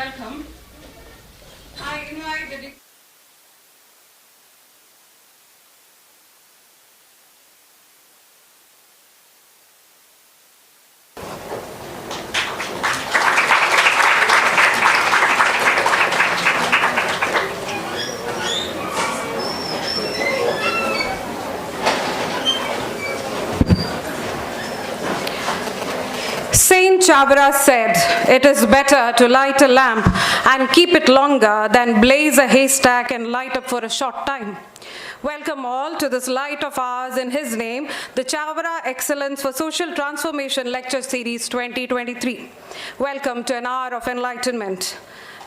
welcome. I invite the Saint Chavara said, "It is better to light a lamp and keep it longer than blaze a haystack and light up for a short time." Welcome all to this light of ours in His name, the Chavara Excellence for Social Transformation Lecture Series 2023. Welcome to an hour of enlightenment.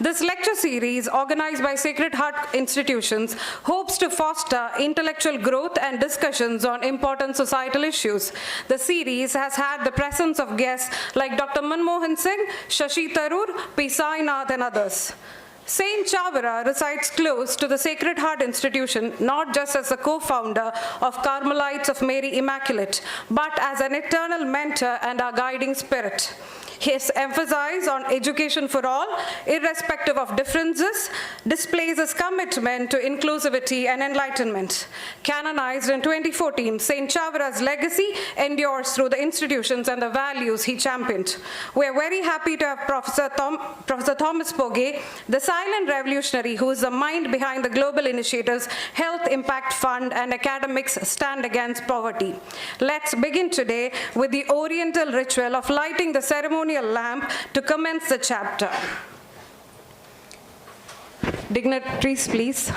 This lecture series, organized by Sacred Heart Institutions, hopes to foster intellectual growth and discussions on important societal issues. The series has had the presence of guests like Dr. Manmohan Singh, Shashi Tharoor, P. Sainath, and others. Saint Chavara resides close to the Sacred Heart Institution, not just as the co-founder of Carmelites of Mary Immaculate, but as an eternal mentor and our guiding spirit. His emphasis on education for all, irrespective of differences, displays his commitment to inclusivity and enlightenment. Canonized in 2014, St. Chavara's legacy endures through the institutions and the values he championed. We are very happy to have Professor Thomas Pogue, the silent revolutionary who is the mind behind the global initiatives Health Impact Fund and Academics Stand Against Poverty. Let's begin today with the Oriental ritual of lighting the ceremonial lamp to commence the chapter. Dignitaries, please.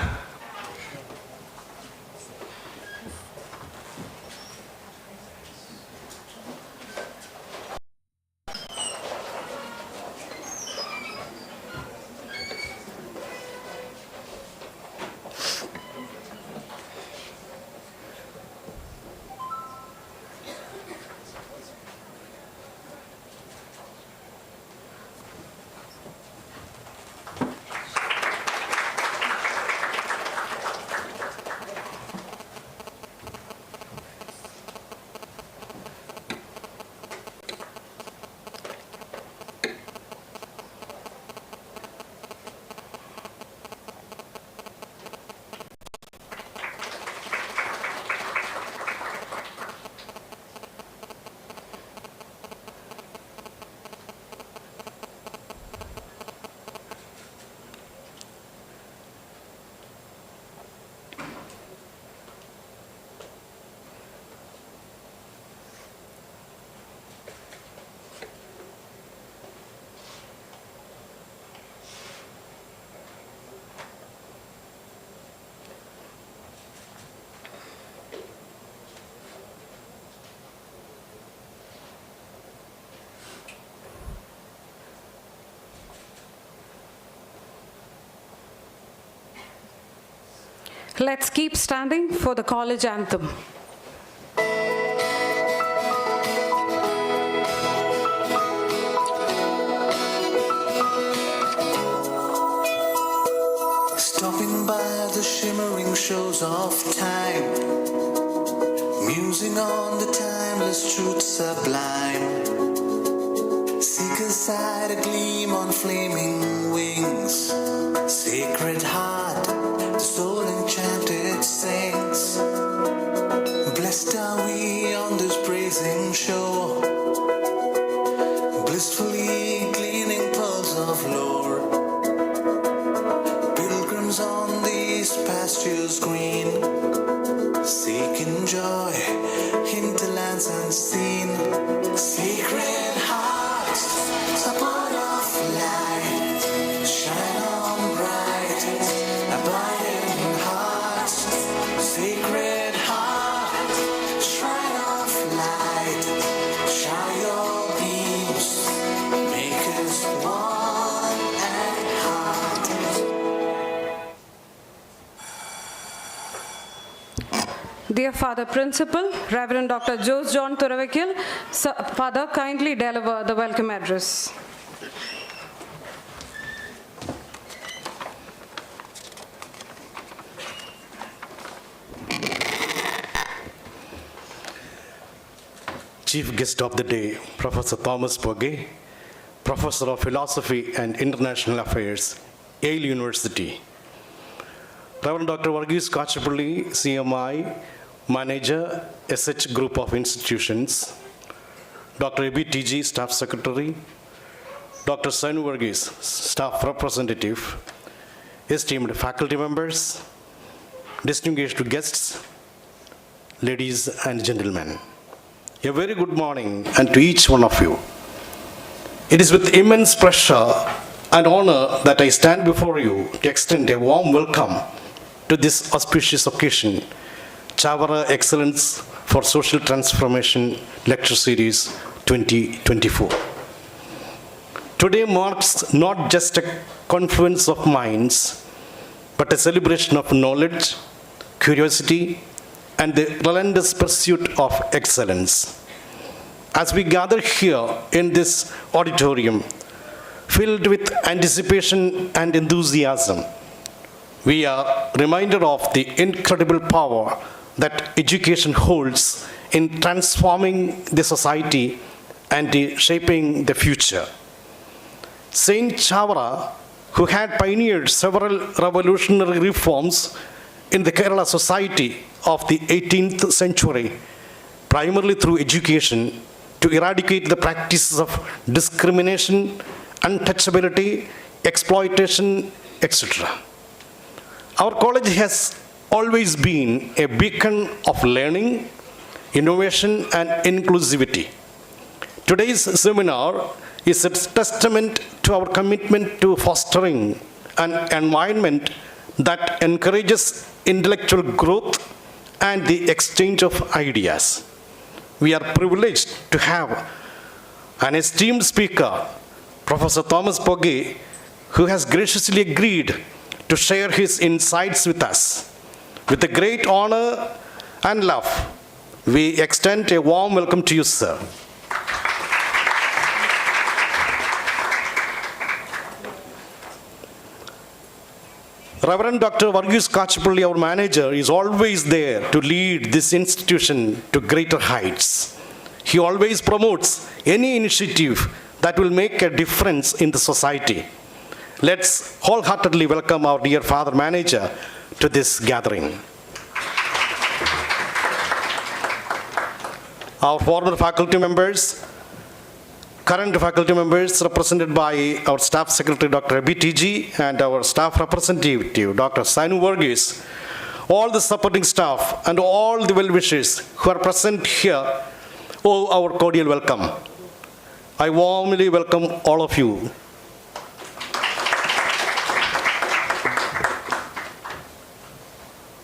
Let's keep standing for the college anthem. Stopping by the shimmering shows of time, musing on the timeless truth sublime. Seek aside a gleam on flaming wings, Sacred Heart, the soul enchanted sings. Blessed are we on this praising shore, blissfully gleaning pearls of lore. Pilgrims on these pastures green, seeking joy into lands unseen. Sacred Heart, abode of light, shine on bright, abiding heart. Sacred Heart, shrine of light, shine your beams, make us one at heart. Dear Father Principal, Reverend Dr. Jose John Thuravekil, Father, kindly deliver the welcome address. Chief guest of the day, Professor Thomas Pogue, Professor of Philosophy and International Affairs, Yale University. Reverend Dr. Varghese Kachapalli, CMI, Manager, SH Group of Institutions. Dr. A.B. TG, Staff Secretary. Dr. Sanu Varghese, Staff Representative. Esteemed faculty members, distinguished guests, ladies and gentlemen. A very good morning and to each one of you. It is with immense pleasure and honor that I stand before you to extend a warm welcome to this auspicious occasion, Chavara Excellence for Social Transformation Lecture Series 2024. Today marks not just a confluence of minds, but a celebration of knowledge, curiosity, and the relentless pursuit of excellence. As we gather here in this auditorium, filled with anticipation and enthusiasm, we are reminded of the incredible power that education holds in transforming the society and shaping the future. Saint Chavara, who had pioneered several revolutionary reforms in the Kerala society of the 18th century, primarily through education, to eradicate the practices of discrimination, untouchability, exploitation, etc. Our college has always been a beacon of learning, innovation, and inclusivity. Today's seminar is a testament to our commitment to fostering an environment that encourages intellectual growth and the exchange of ideas. We are privileged to have an esteemed speaker, Professor Thomas Pogge, who has graciously agreed to share his insights with us. With a great honor and love, we extend a warm welcome to you, sir. Reverend Dr. Varghese Kachapalli, our manager, is always there to lead this institution to greater heights. He always promotes any initiative that will make a difference in the society. Let's wholeheartedly welcome our dear Father Manager to this gathering. Our former faculty members, current faculty members represented by our Staff Secretary, Dr. A.B. TG, and our Staff Representative, Dr. Sanu Varghese, all the supporting staff, and all the well-wishers who are present here, owe our cordial welcome. I warmly welcome all of you.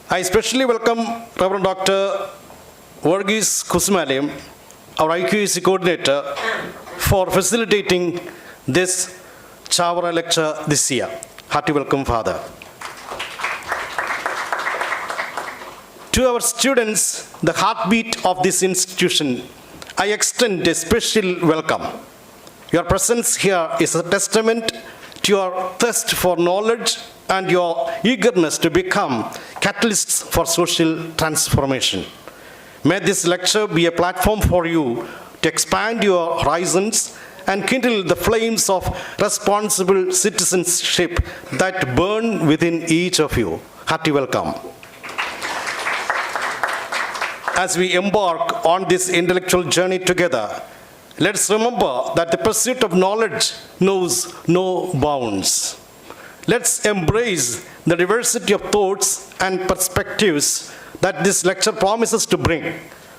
I especially welcome Reverend Dr. Varghese Kusumalayam, our IQAC coordinator, for facilitating this Chavara lecture this year. Hearty welcome, Father. To our students, the heartbeat of this institution, I extend a special welcome. Your presence here is a testament to your thirst for knowledge and your eagerness to become catalysts for social transformation. May this lecture be a platform for you to expand your horizons and kindle the flames of responsible citizenship that burn within each of you. Hearty welcome. As we embark on this intellectual journey together, let's remember that the pursuit of knowledge knows no bounds. Let's embrace the diversity of thoughts and perspectives that this lecture promises to bring,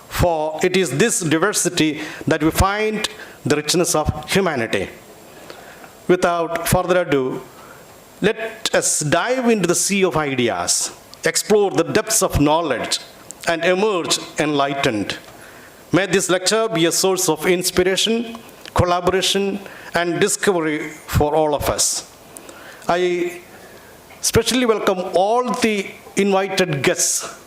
for it is this diversity that we find the richness of humanity. Without further ado, let us dive into the sea of ideas, explore the depths of knowledge, and emerge enlightened. May this lecture be a source of inspiration, collaboration, and discovery for all of us. I especially welcome all the invited guests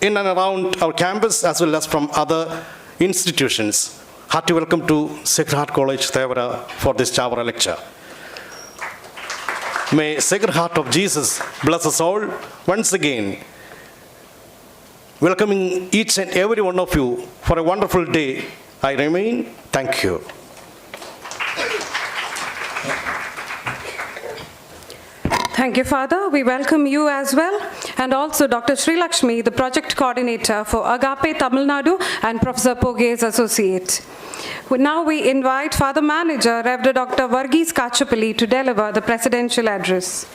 in and around our campus as well as from other institutions. Hearty welcome to Sacred Heart College, Chavara, for this Chavara lecture. May Sacred Heart of Jesus bless us all once again, welcoming each and every one of you for a wonderful day. I remain. Thank you. Thank you, Father. We welcome you as well, and also Dr. Sri Lakshmi, the project coordinator for Agape Tamil Nadu, and Professor Poge's associate. Now we invite Father Manager, Rev. Dr. Varghese Kachapalli, to deliver the presidential address.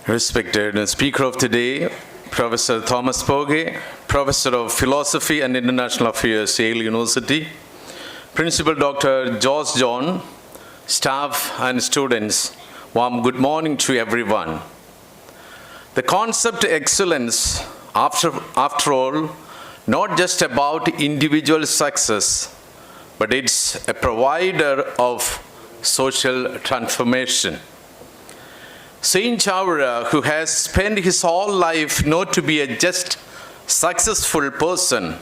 Respected Speaker of today, Professor Thomas Poge, Professor of Philosophy and International Affairs, Yale University, Principal Dr. George John, staff and students, warm good morning to everyone. The concept excellence, after all, not just about individual success, but it's a provider of social transformation. Saint Chavara, who has spent his whole life not to be a just successful person,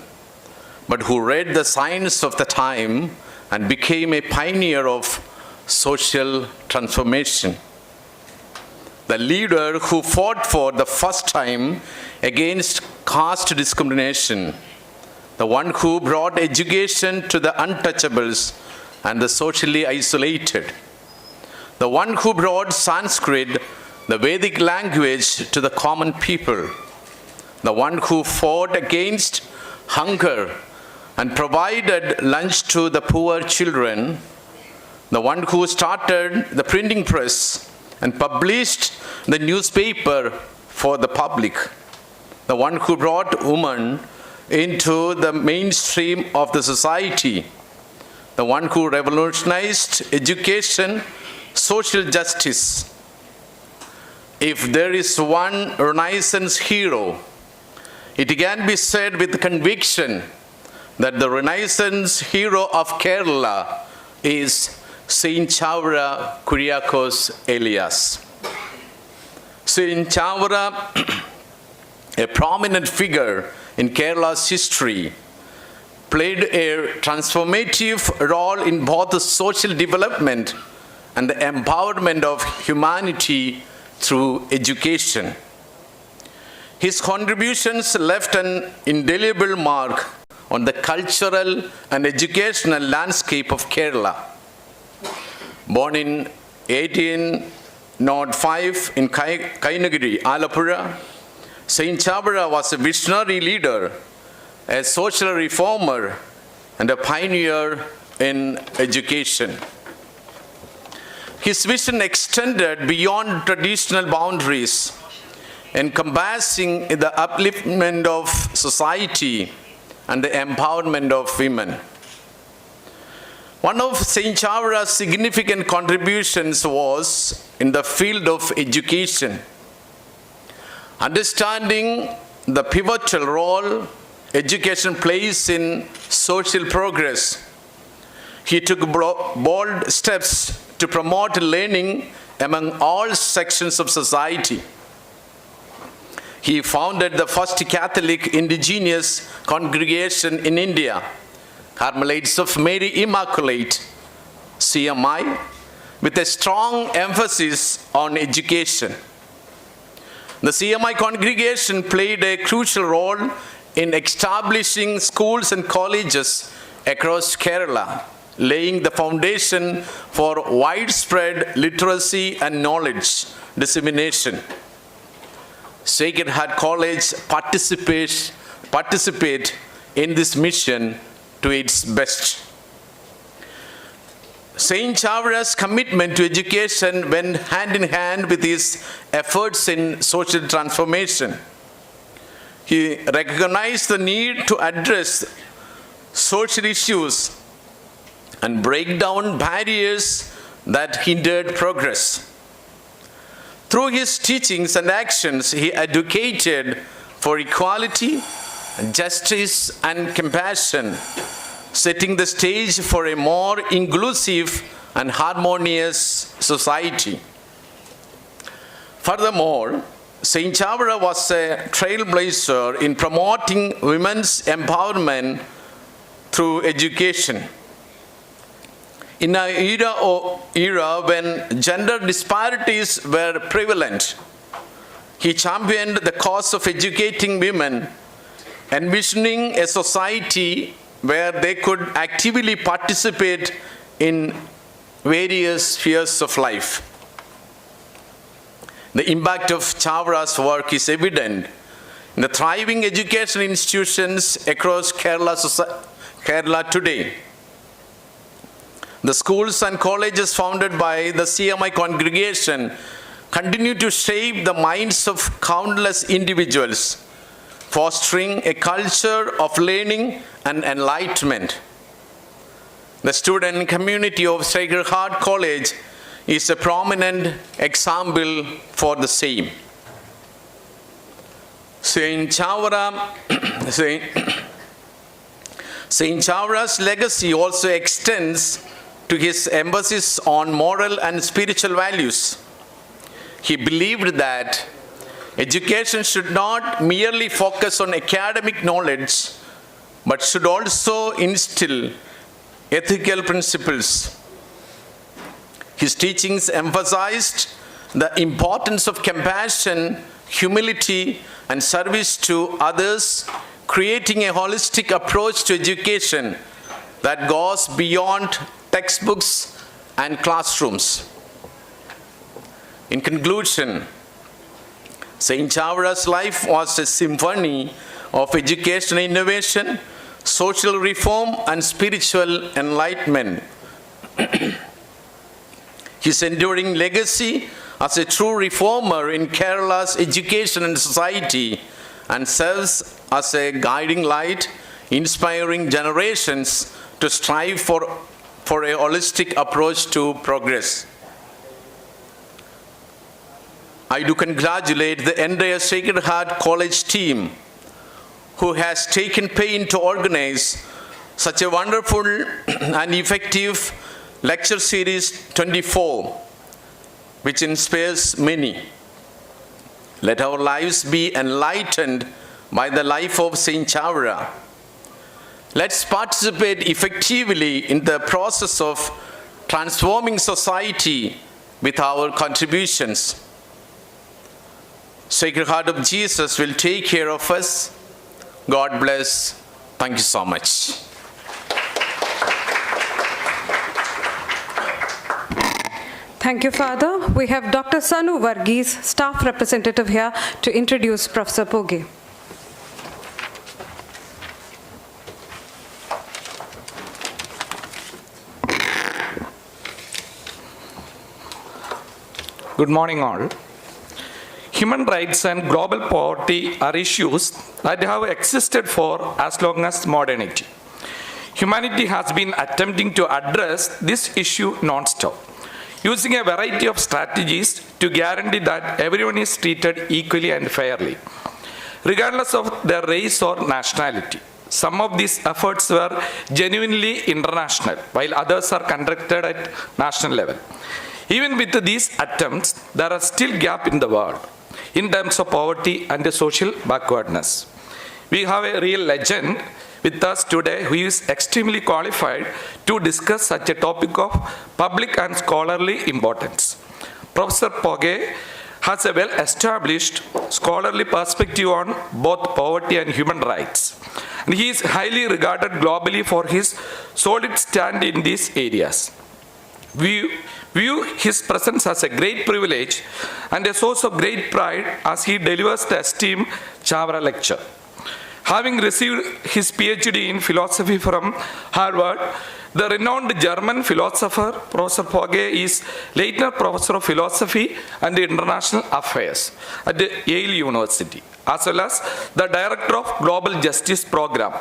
but who read the signs of the time and became a pioneer of social transformation. The leader who fought for the first time against caste discrimination, the one who brought education to the untouchables and the socially isolated, the one who brought Sanskrit, the Vedic language, to the common people, the one who fought against hunger and provided lunch to the poor children, the one who started the printing press and published the newspaper for the public, the one who brought women into the mainstream of the society, the one who revolutionized education, social justice. If there is one Renaissance hero, it can be said with conviction that the Renaissance hero of Kerala is Saint Chavara Kuriakose Elias. Saint Chavara, a prominent figure in Kerala's history, played a transformative role in both the social development and the empowerment of humanity through education. His contributions left an indelible mark on the cultural and educational landscape of Kerala. Born in 1805 in Kainagiri, Alappuzha, Saint Chavara was a visionary leader, a social reformer, and a pioneer in education. His vision extended beyond traditional boundaries, encompassing the upliftment of society and the empowerment of women. One of Saint Chavara's significant contributions was in the field of education. Understanding the pivotal role education plays in social progress, he took bold steps to promote learning among all sections of society. He founded the first Catholic indigenous congregation in India, Carmelites of Mary Immaculate, CMI, with a strong emphasis on education. The CMI congregation played a crucial role in establishing schools and colleges across Kerala, laying the foundation for widespread literacy and knowledge dissemination. Sacred Heart College participate in this mission to its best. Saint Chavara's commitment to education went hand in hand with his efforts in social transformation. He recognized the need to address social issues and break down barriers that hindered progress. Through his teachings and actions, he advocated for equality, justice, and compassion, setting the stage for a more inclusive and harmonious society. Furthermore, Saint Chavara was a trailblazer in promoting women's empowerment through education. In an era when gender disparities were prevalent, He championed the cause of educating women, envisioning a society where they could actively participate in various spheres of life. The impact of Chavara's work is evident in the thriving educational institutions across Kerala today. The schools and colleges founded by the CMI congregation continue to shape the minds of countless individuals, fostering a culture of learning and enlightenment. The student community of Sacred Heart College is a prominent example for the same. Saint Chavara's legacy also extends to his emphasis on moral and spiritual values. He believed that education should not merely focus on academic knowledge, but should also instill ethical principles. His teachings emphasized the importance of compassion, humility, and service to others, creating a holistic approach to education that goes beyond textbooks and classrooms. In conclusion, Saint Chavara's life was a symphony of educational innovation, social reform, and spiritual enlightenment. His enduring legacy as a true reformer in Kerala's education and society and serves as a guiding light, inspiring generations to strive for a holistic approach to progress. I do congratulate the entire Sacred Heart College team who has taken pain to organize such a wonderful and effective lecture series 24, which inspires many. Let our lives be enlightened by the life of Saint Chavara. Let's participate effectively in the process of transforming society with our contributions. Sacred Heart of Jesus will take care of us. God bless. Thank you so much. Thank you, Father. We have Dr. Sanu Varghese, staff representative here, to introduce Professor Poge. Good morning, all. Human rights and global poverty are issues that have existed for as long as modernity. Humanity has been attempting to address this issue non-stop, using a variety of strategies to guarantee that everyone is treated equally and fairly, regardless of their race or nationality. Some of these efforts were genuinely international, while others are conducted at national level. Even with these attempts, there are still gaps in the world in terms of poverty and social backwardness. We have a real legend with us today who is extremely qualified to discuss such a topic of public and scholarly importance. Professor Poge has a well-established scholarly perspective on both poverty and human rights. And he is highly regarded globally for his solid stand in these areas. We view his presence as a great privilege and a source of great pride as he delivers the esteemed Chavara lecture. Having received his PhD in philosophy from Harvard, the renowned German philosopher Professor Poge is later Professor of Philosophy and International Affairs at Yale University, as well as the Director of Global Justice Program.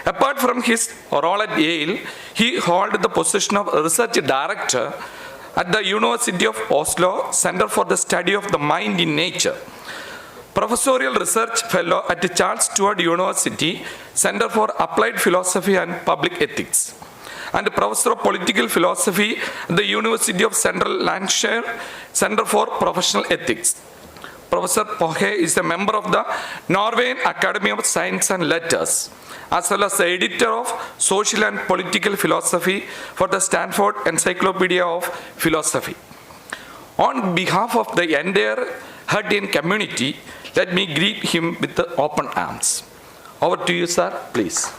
Apart from his role at Yale, he held the position of Research Director at the University of Oslo Center for the Study of the Mind in Nature, Professorial Research Fellow at Charles Sturt University Center for Applied Philosophy and Public Ethics, and Professor of Political Philosophy at the University of Central Lancashire Center for Professional Ethics. Professor Poge is a member of the Norwegian Academy of Science and Letters, as well as the editor of Social and Political Philosophy for the Stanford Encyclopedia of Philosophy. On behalf of the entire Herdian community, let me greet him with the open arms. Over to you, sir, please.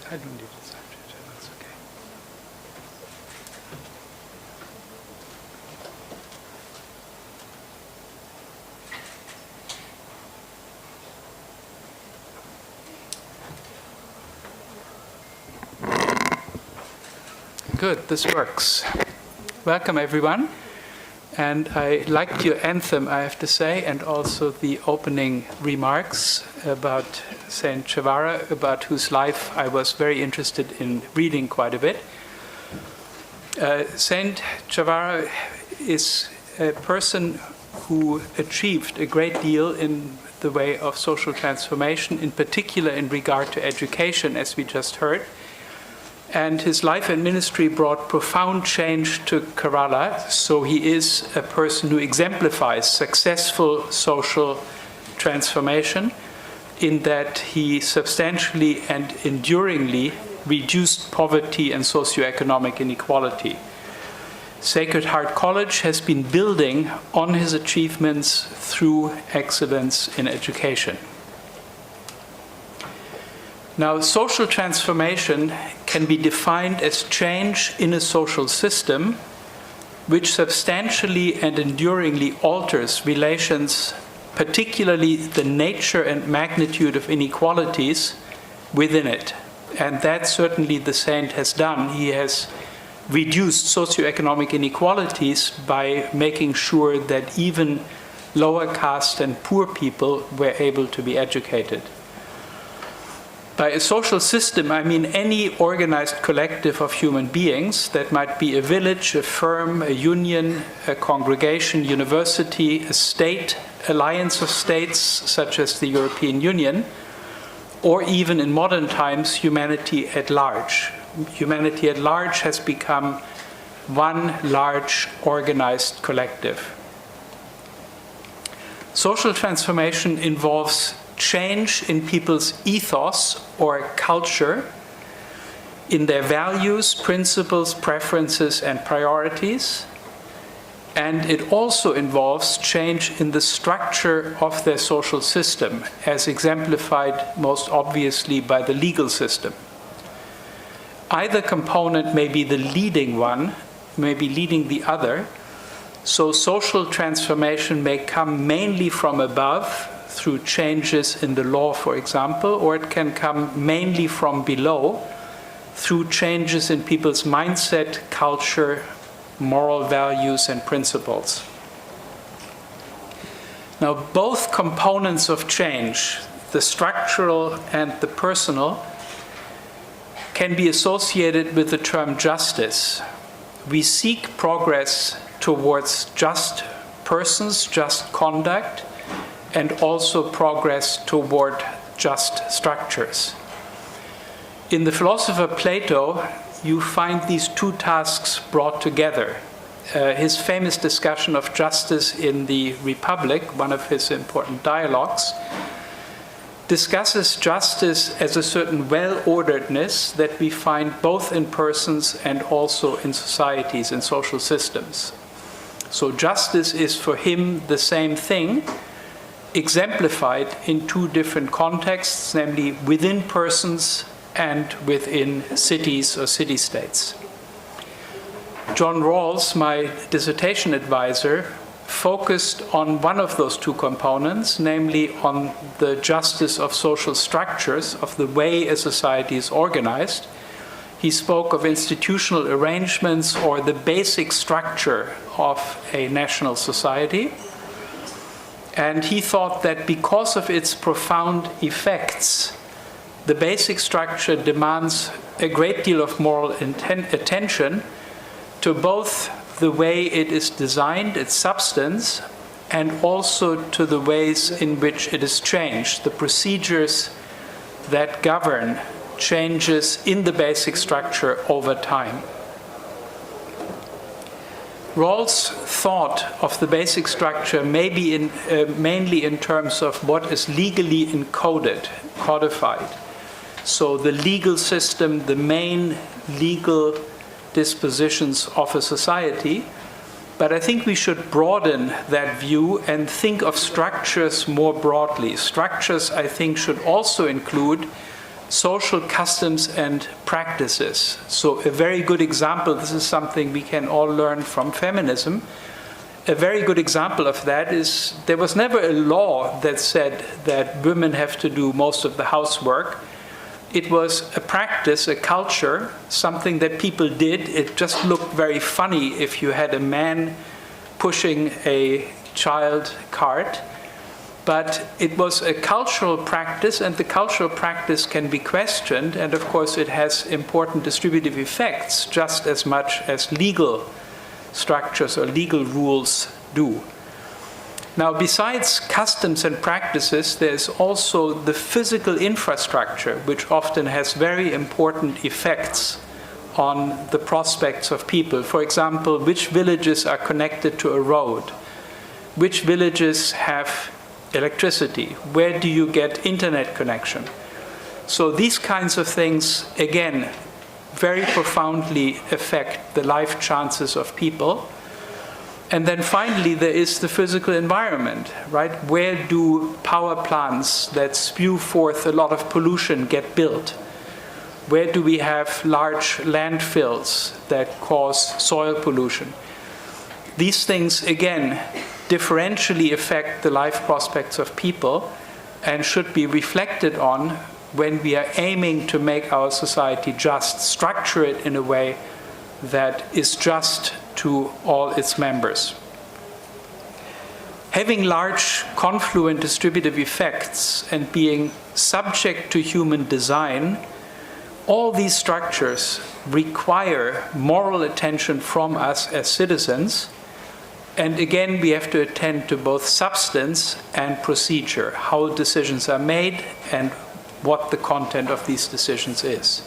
I don't need a slide changer, that's okay. Good, this works. Welcome everyone. And I liked your anthem, I have to say, and also the opening remarks about Saint Chavara, about whose life I was very interested in reading quite a bit. Saint Chavara is a person who achieved a great deal in the way of social transformation, in particular in regard to education, as we just heard. And his life and ministry brought profound change to Kerala, so he is a person who exemplifies successful social transformation in that he substantially and enduringly reduced poverty and socioeconomic inequality. Sacred Heart College has been building on his achievements through excellence in education. Now, social transformation can be defined as change in a social system which substantially and enduringly alters relations, particularly the nature and magnitude of inequalities within it. And that certainly the saint has done. He has reduced socioeconomic inequalities by making sure that even lower caste and poor people were able to be educated. By a social system, I mean any organized collective of human beings that might be a village, a firm, a union, a congregation, university, a state, alliance of states such as the European Union, or even in modern times, humanity at large. Humanity at large has become one large organized collective. Social transformation involves change in people's ethos or culture, in their values, principles, preferences, and priorities. And it also involves change in the structure of their social system, as exemplified most obviously by the legal system. Either component may be the leading one, may be leading the other. So social transformation may come mainly from above, through changes in the law, for example, or it can come mainly from below through changes in people's mindset, culture, moral values, and principles. Now, both components of change, the structural and the personal, can be associated with the term justice. We seek progress towards just persons, just conduct, and also progress toward just structures. In the philosopher Plato, you find these two tasks brought together. His famous discussion of justice in the Republic, one of his important dialogues, discusses justice as a certain well-orderedness that we find both in persons and also in societies and social systems. So justice is for him the same thing, exemplified in two different contexts, namely within persons and within cities or city-states. John Rawls, my dissertation advisor, focused on one of those two components, namely on the justice of social structures, of the way a society is organized. He spoke of institutional arrangements or the basic structure of a national society. And he thought that because of its profound effects, the basic structure demands a great deal of moral attention to both the way it is designed, its substance, and also to the ways in which it is changed, the procedures that govern changes in the basic structure over time. Rawls thought of the basic structure mainly in terms of what is legally encoded, codified. So the legal system, the main legal dispositions of a society. But I think we should broaden that view and think of structures more broadly. Structures, I think, should also include social customs and practices. So a very good example, this is something we can all learn from feminism. A very good example of that is there was never a law that said that women have to do most of the housework. It was a practice, a culture, something that people did. It just looked very funny if you had a man pushing a child cart. But it was a cultural practice, and the cultural practice can be questioned, and of course it has important distributive effects, just as much as legal structures or legal rules do. Now, besides customs and practices, there's also the physical infrastructure, which often has very important effects on the prospects of people. For example, which villages are connected to a road? Which villages have electricity? Where do you get internet connection? So these kinds of things, again, very profoundly affect the life chances of people. And then finally, there is the physical environment, right? Where do power plants that spew forth a lot of pollution get built? Where do we have large landfills that cause soil pollution? These things, again, differentially affect the life prospects of people and should be reflected on when we are aiming to make our society just, structure it in a way that is just to all its members. Having large confluent distributive effects and being subject to human design, all these structures require moral attention from us as citizens. And again, we have to attend to both substance and procedure, how decisions are made and what the content of these decisions is.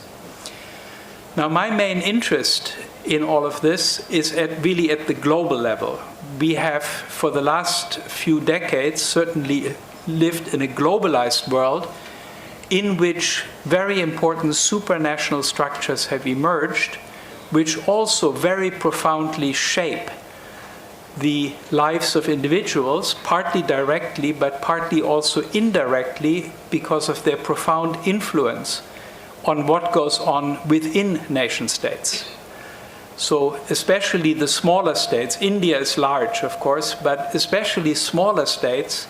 Now, my main interest in all of this is really at the global level. We have, for the last few decades, certainly lived in a globalized world in which very important supranational structures have emerged, which also very profoundly shape the lives of individuals, partly directly, but partly also indirectly because of their profound influence on what goes on within nation states. So especially the smaller states, India is large, of course, but especially smaller states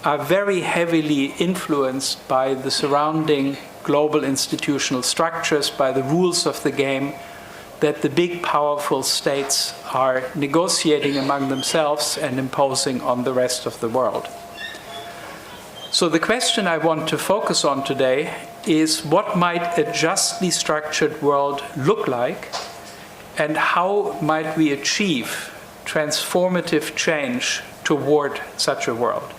are very heavily influenced by the surrounding global institutional structures, by the rules of the game that the big, powerful states are negotiating among themselves and imposing on the rest of the world. So the question I want to focus on today is what might a justly structured world look like, and how might we achieve transformative change toward such a world?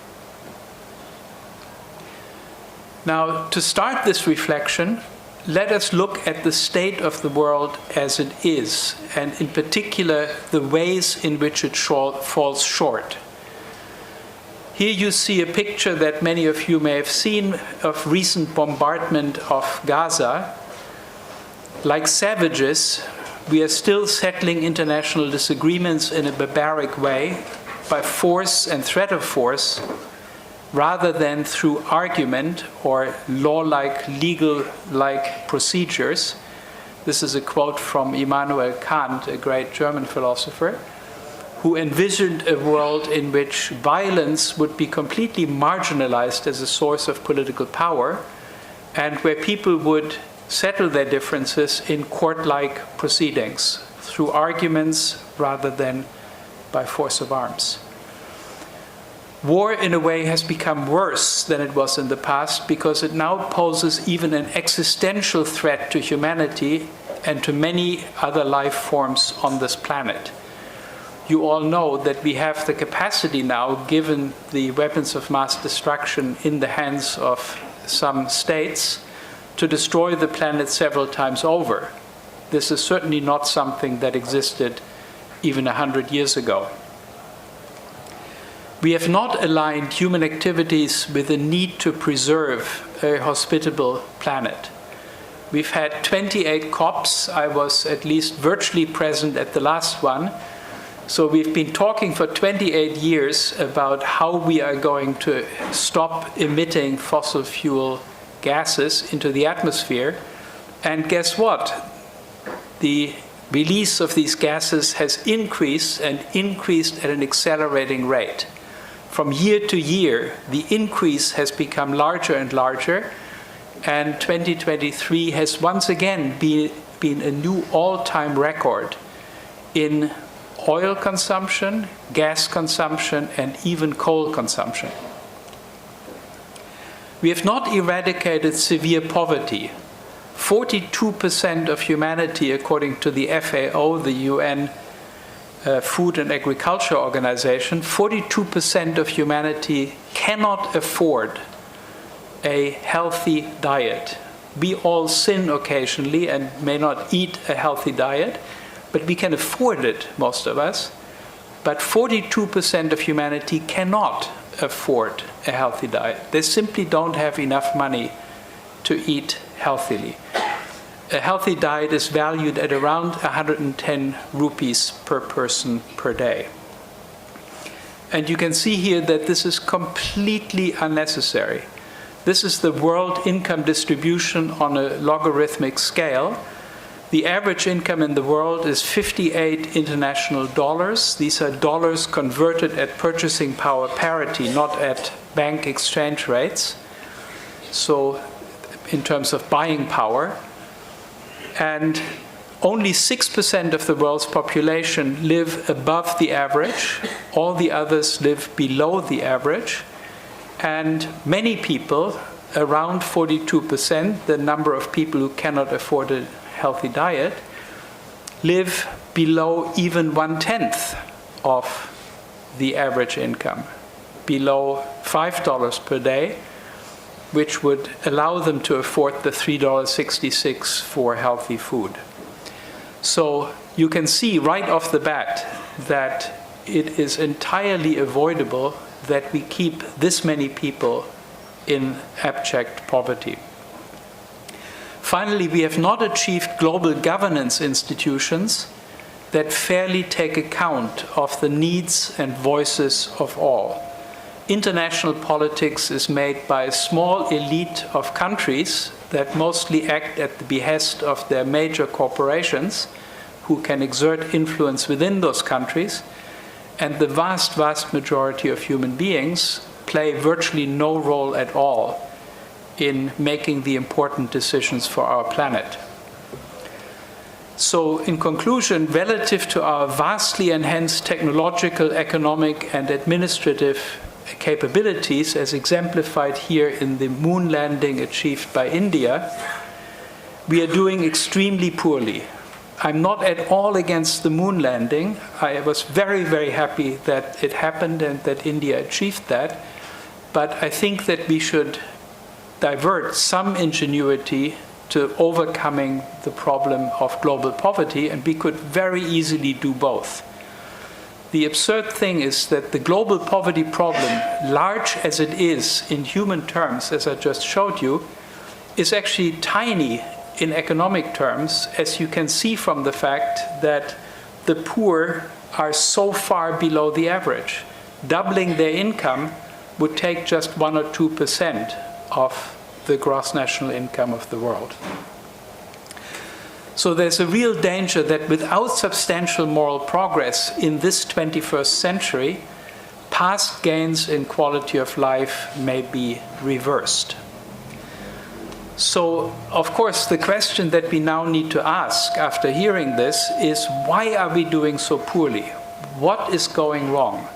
Now, to start this reflection, let us look at the state of the world as it is, and in particular, the ways in which it falls short. Here you see a picture that many of you may have seen of recent bombardment of Gaza. Like savages, we are still settling international disagreements in a barbaric way by force and threat of force, rather than through argument or law-like, legal-like procedures. This is a quote from Immanuel Kant, a great German philosopher. who envisioned a world in which violence would be completely marginalized as a source of political power, and where people would settle their differences in court-like proceedings through arguments rather than by force of arms. War, in a way, has become worse than it was in the past because it now poses even an existential threat to humanity and to many other life forms on this planet. You all know that we have the capacity now, given the weapons of mass destruction in the hands of some states, to destroy the planet several times over. This is certainly not something that existed even 100 years ago. We have not aligned human activities with the need to preserve a hospitable planet. We've had 28 COPs. I was at least virtually present at the last one. So we've been talking for 28 years about how we are going to stop emitting fossil fuel gases into the atmosphere. And guess what? The release of these gases has increased and increased at an accelerating rate. From year to year, the increase has become larger and larger, and 2023 has once again been a new all-time record in oil consumption, gas consumption, and even coal consumption. We have not eradicated severe poverty. 42% of humanity, according to the FAO, the UN Food and Agriculture Organization, 42% of humanity cannot afford a healthy diet. We all sin occasionally and may not eat a healthy diet, but we can afford it, most of us. But 42% of humanity cannot afford a healthy diet. They simply don't have enough money to eat healthily. A healthy diet is valued at around 110 rupees per person per day. And you can see here that this is completely unnecessary. This is the world income distribution on a logarithmic scale. The average income in the world is 58 international dollars. These are dollars converted at purchasing power parity, not at bank exchange rates. So in terms of buying power. And only 6% of the world's population live above the average. All the others live below the average. And many people, around 42%, the number of people who cannot afford a healthy diet, live below even 1/10 of the average income, below $5 per day, which would allow them to afford the $3.66 for healthy food. So you can see right off the bat that it is entirely avoidable that we keep this many people in abject poverty. Finally, we have not achieved global governance institutions that fairly take account of the needs and voices of all. International politics is made by a small elite of countries that mostly act at the behest of their major corporations, who can exert influence within those countries, and the vast, vast majority of human beings play virtually no role at all in making the important decisions for our planet. So, in conclusion, relative to our vastly enhanced technological, economic, and administrative capabilities, as exemplified here in the moon landing achieved by India, we are doing extremely poorly. I'm not at all against the moon landing. I was very, very happy that it happened and that India achieved that. But I think that we should divert some ingenuity to overcoming the problem of global poverty, and we could very easily do both. The absurd thing is that the global poverty problem, large as it is in human terms, as I just showed you, is actually tiny in economic terms, as you can see from the fact that the poor are so far below the average. Doubling their income would take just 1 or 2% of the gross national income of the world. So there's a real danger that without substantial moral progress in this 21st century, past gains in quality of life may be reversed. So, of course, the question that we now need to ask after hearing this is, why are we doing so poorly? What is going wrong?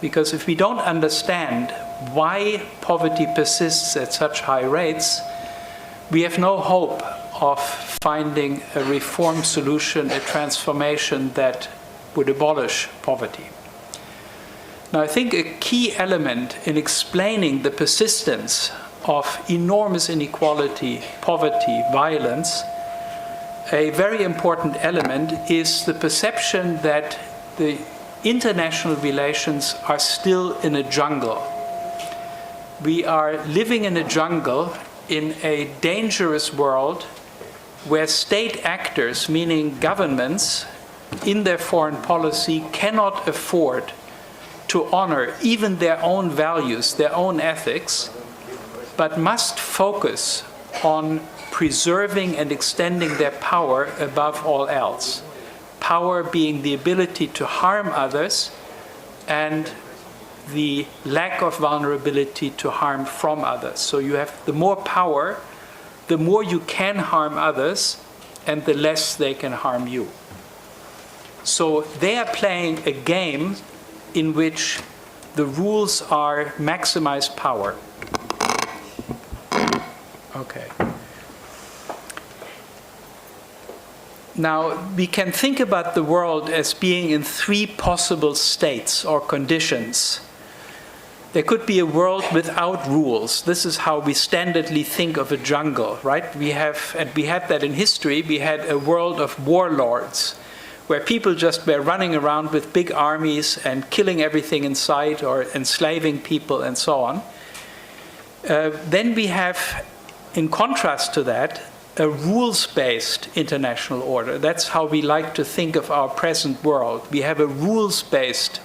Because if we don't understand why poverty persists at such high rates, we have no hope of finding a reform solution, a transformation that would abolish poverty. Now, I think a key element in explaining the persistence of enormous inequality, poverty, violence, a very important element is the perception that the international relations are still in a jungle. We are living in a jungle in a dangerous world where state actors, meaning governments, in their foreign policy cannot afford to honor even their own values, their own ethics, but must focus on preserving and extending their power above all else. Power being the ability to harm others and the lack of vulnerability to harm from others. So you have the more power, the more you can harm others, and the less they can harm you. So they are playing a game in which the rules are maximize power. Okay. Now, we can think about the world as being in three possible states or conditions. There could be a world without rules. This is how we standardly think of a jungle, right? We had that in history. We had a world of warlords, where people just were running around with big armies and killing everything in sight or enslaving people and so on. Then we have, in contrast to that, a rules-based international order. That's how we like to think of our present world. We have a rules-based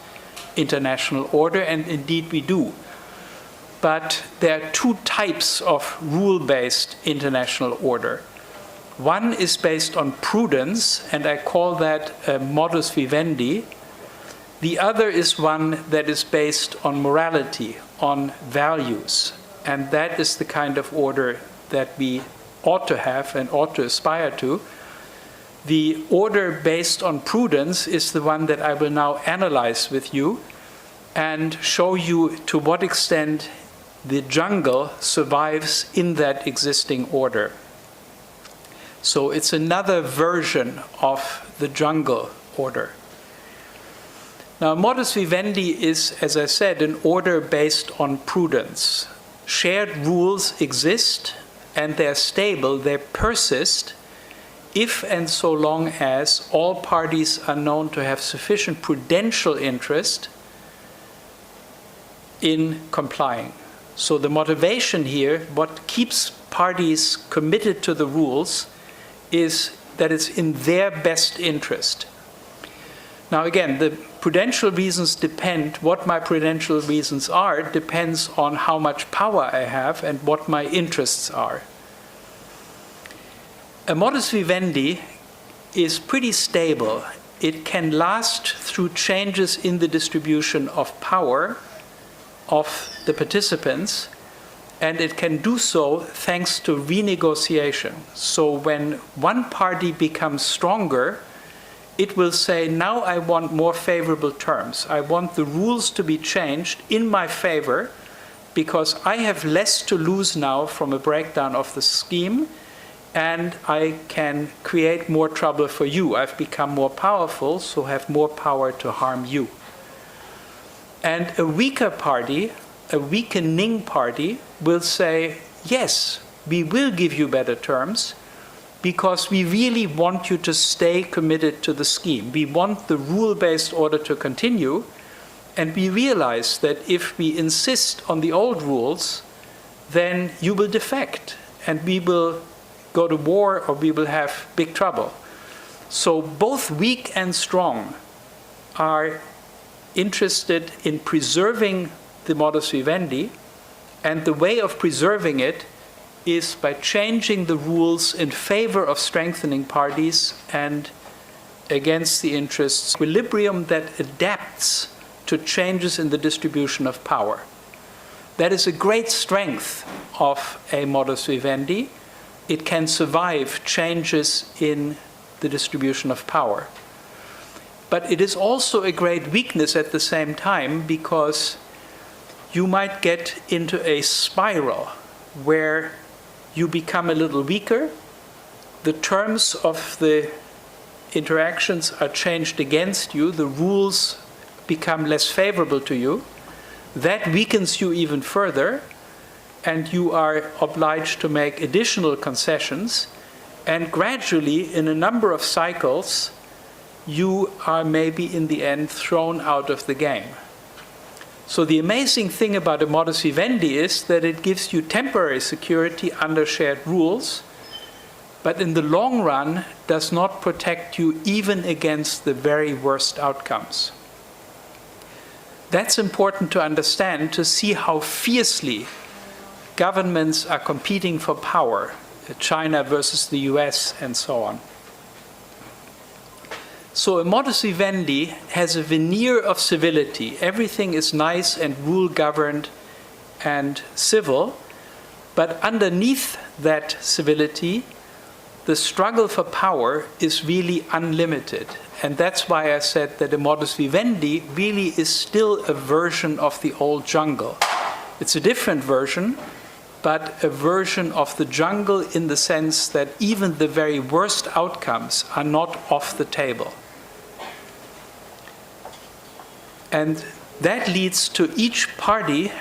international order, and indeed we do. But there are two types of rule-based international order. One is based on prudence, and I call that modus vivendi. The other is one that is based on morality, on values. And that is the kind of order that we ought to have and ought to aspire to. The order based on prudence is the one that I will now analyze with you and show you to what extent the jungle survives in that existing order. So it's another version of the jungle order. Now, modus vivendi is, as I said, an order based on prudence. Shared rules exist, and they're stable, they persist, if and so long as all parties are known to have sufficient prudential interest in complying. So the motivation here, what keeps parties committed to the rules, is that it's in their best interest. Now again, the prudential reasons depend, what my prudential reasons are, depends on how much power I have and what my interests are. A modus vivendi is pretty stable. It can last through changes in the distribution of power of the participants, and it can do so thanks to renegotiation. So when one party becomes stronger, it will say, now I want more favorable terms. I want the rules to be changed in my favor because I have less to lose now from a breakdown of the scheme, and I can create more trouble for you. I've become more powerful, so have more power to harm you. And a weaker party, a weakening party, will say, yes, we will give you better terms because we really want you to stay committed to the scheme. We want the rule-based order to continue, and we realize that if we insist on the old rules, then you will defect, and we will go to war or we will have big trouble. So both weak and strong are interested in preserving the modus vivendi, and the way of preserving it is by changing the rules in favor of strengthening parties and against the interests, equilibrium that adapts to changes in the distribution of power. That is a great strength of a modus vivendi. It can survive changes in the distribution of power. But it is also a great weakness at the same time, because you might get into a spiral where you become a little weaker, the terms of the interactions are changed against you, the rules become less favorable to you. That weakens you even further, and you are obliged to make additional concessions, and gradually, in a number of cycles, you are maybe in the end thrown out of the game. So the amazing thing about a modus vivendi is that it gives you temporary security under shared rules, but in the long run does not protect you even against the very worst outcomes. That's important to understand, to see how fiercely governments are competing for power, China versus the US and so on. So a modus vivendi has a veneer of civility. Everything is nice and rule-governed and civil, but underneath that civility, the struggle for power is really unlimited. And that's why I said that a modus vivendi really is still a version of the old jungle. It's a different version, but a version of the jungle in the sense that even the very worst outcomes are not off the table. And that leads to each party,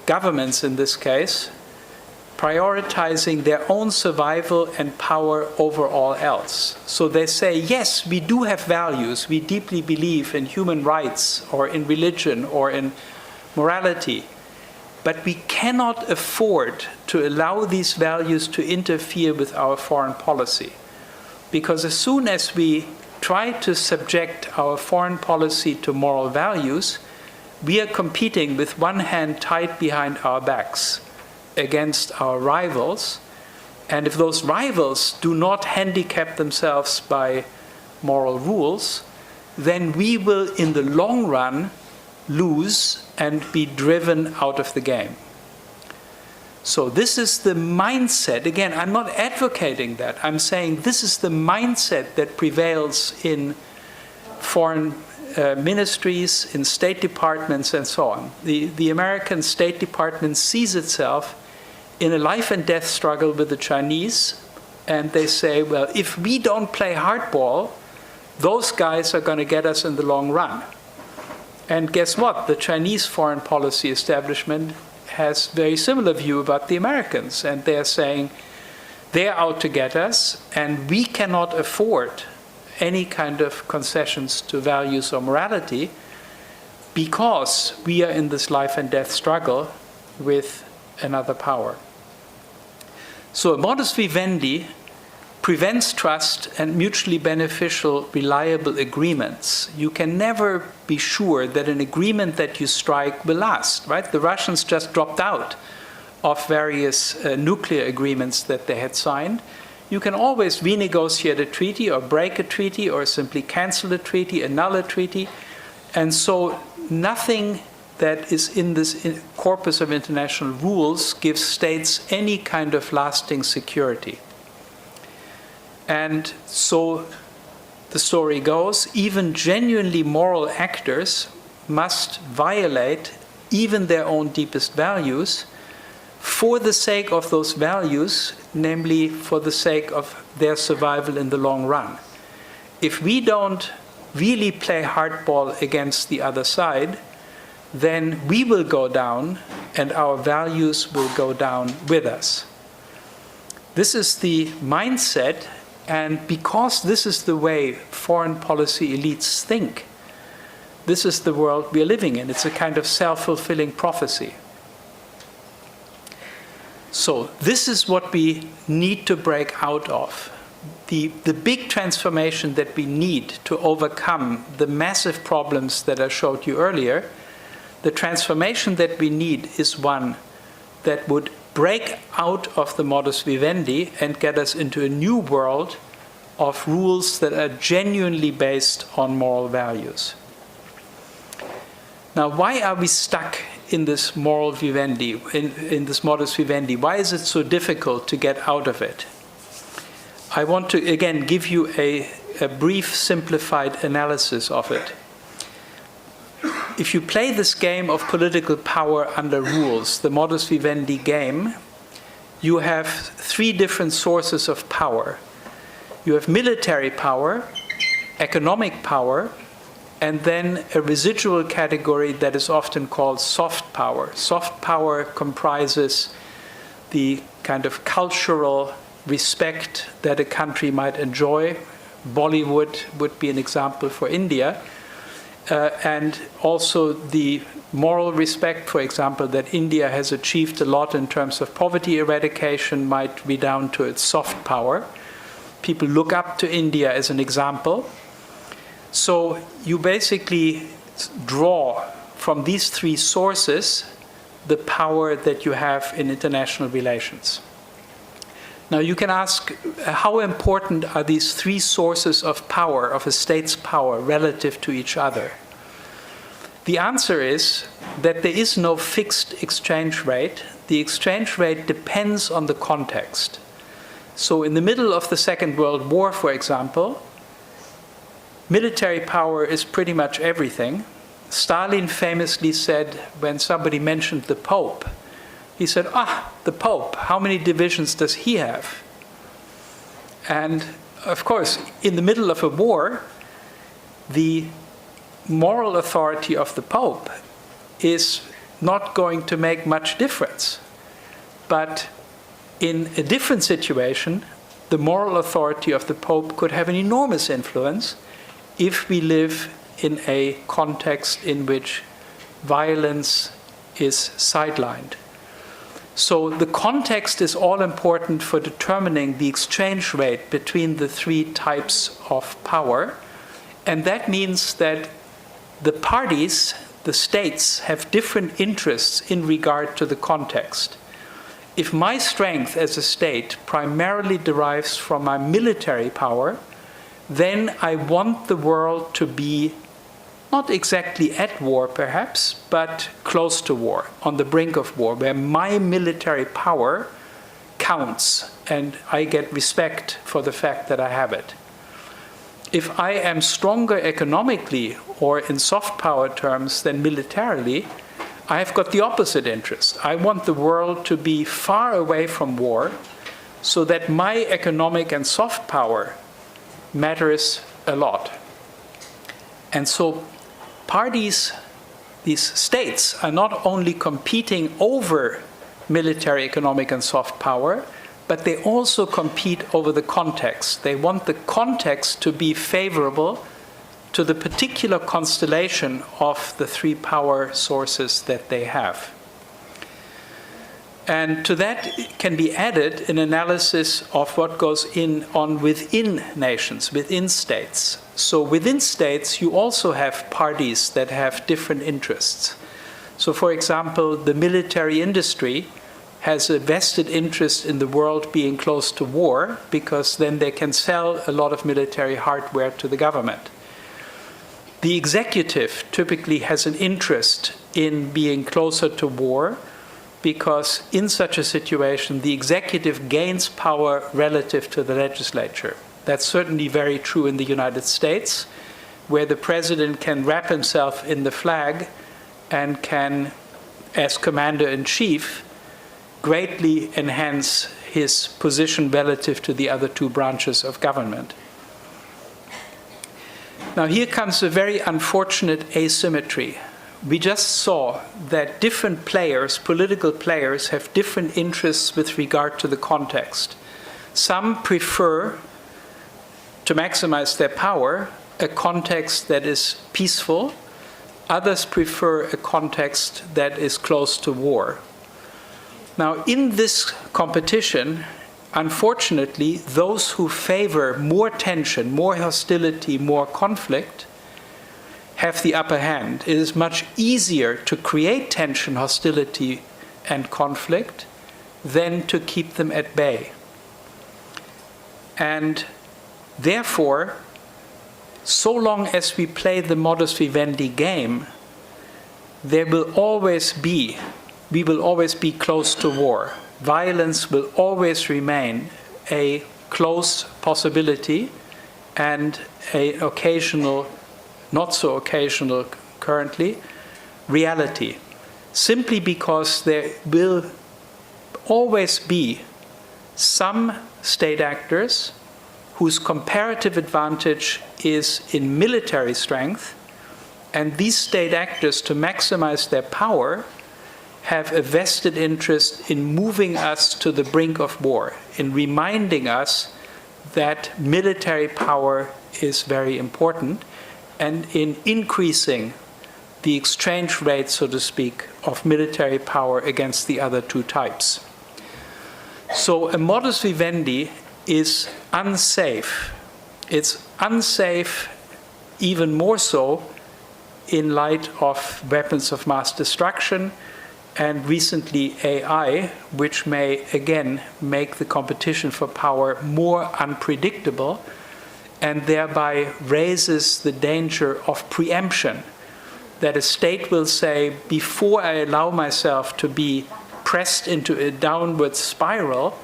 governments in this case, prioritizing their own survival and power over all else. So they say, yes, we do have values. We deeply believe in human rights or in religion or in morality. But we cannot afford to allow these values to interfere with our foreign policy. Because as soon as we try to subject our foreign policy to moral values, we are competing with one hand tied behind our backs against our rivals. And if those rivals do not handicap themselves by moral rules, then we will, in the long run, lose and be driven out of the game. So this is the mindset. Again, I'm not advocating that. I'm saying this is the mindset that prevails in foreign ministries, in state departments, and so on. The American State Department sees itself in a life and death struggle with the Chinese, and they say, well, if we don't play hardball, those guys are going to get us in the long run. And guess what? The Chinese foreign policy establishment has a very similar view about the Americans, and they're saying they're out to get us, and we cannot afford any kind of concessions to values or morality because we are in this life and death struggle with another power. So a modus vivendi prevents trust and mutually beneficial, reliable agreements. You can never be sure that an agreement that you strike will last, right? The Russians just dropped out of various nuclear agreements that they had signed. You can always renegotiate a treaty or break a treaty or simply cancel a treaty, annul a treaty. And so nothing that is in this corpus of international rules gives states any kind of lasting security. And so the story goes, even genuinely moral actors must violate even their own deepest values for the sake of those values, namely for the sake of their survival in the long run. If we don't really play hardball against the other side, then we will go down and our values will go down with us. This is the mindset. And because this is the way foreign policy elites think, this is the world we are living in. It's a kind of self-fulfilling prophecy. So this is what we need to break out of. The big transformation that we need to overcome the massive problems that I showed you earlier, the transformation that we need is one that would break out of the modus vivendi and get us into a new world of rules that are genuinely based on moral values. Now, why are we stuck in this moral vivendi, in this modus vivendi? Why is it so difficult to get out of it? I want to, again, give you a brief, simplified analysis of it. If you play this game of political power under rules, the modus vivendi game, you have three different sources of power. You have military power, economic power, and then a residual category that is often called soft power. Soft power comprises the kind of cultural respect that a country might enjoy. Bollywood would be an example for India. And also the moral respect, for example, that India has achieved a lot in terms of poverty eradication might be down to its soft power. People look up to India as an example. So you basically draw from these three sources the power that you have in international relations. Now you can ask, how important are these three sources of power, of a state's power, relative to each other? The answer is that there is no fixed exchange rate. The exchange rate depends on the context. So in the middle of the Second World War, for example, military power is pretty much everything. Stalin famously said, when somebody mentioned the Pope, he said, the Pope, how many divisions does he have? And of course, in the middle of a war, the moral authority of the Pope is not going to make much difference. But in a different situation, the moral authority of the Pope could have an enormous influence if we live in a context in which violence is sidelined. So the context is all important for determining the exchange rate between the three types of power. And that means that the parties, the states, have different interests in regard to the context. If my strength as a state primarily derives from my military power, then I want the world to be not exactly at war, perhaps, but close to war, on the brink of war, where my military power counts and I get respect for the fact that I have it. If I am stronger economically or in soft power terms than militarily, I have got the opposite interest. I want the world to be far away from war so that my economic and soft power matters a lot. And so parties, these states, are not only competing over military, economic, and soft power, but they also compete over the context. They want the context to be favorable to the particular constellation of the three power sources that they have. And to that can be added an analysis of what goes on within nations, within states. So within states, you also have parties that have different interests. So for example, the military industry has a vested interest in the world being close to war, because then they can sell a lot of military hardware to the government. The executive typically has an interest in being closer to war, because in such a situation, the executive gains power relative to the legislature. That's certainly very true in the United States, where the president can wrap himself in the flag and can, as commander-in-chief, greatly enhance his position relative to the other two branches of government. Now here comes a very unfortunate asymmetry. We just saw that different players, political players, have different interests with regard to the context. Some prefer to maximize their power a context that is peaceful. Others prefer a context that is close to war. Now, in this competition, unfortunately, those who favor more tension, more hostility, more conflict, have the upper hand. It is much easier to create tension, hostility, and conflict than to keep them at bay. And therefore, so long as we play the modus vivendi game, we will always be close to war. Violence will always remain a close possibility and an occasional, not so occasional currently, reality. Simply because there will always be some state actors whose comparative advantage is in military strength, and these state actors, to maximize their power, have a vested interest in moving us to the brink of war, in reminding us that military power is very important, and in increasing the exchange rate, so to speak, of military power against the other two types. So a modus vivendi is unsafe. It's unsafe even more so in light of weapons of mass destruction and recently AI, which may again make the competition for power more unpredictable and thereby raises the danger of preemption, that a state will say, before I allow myself to be pressed into a downward spiral,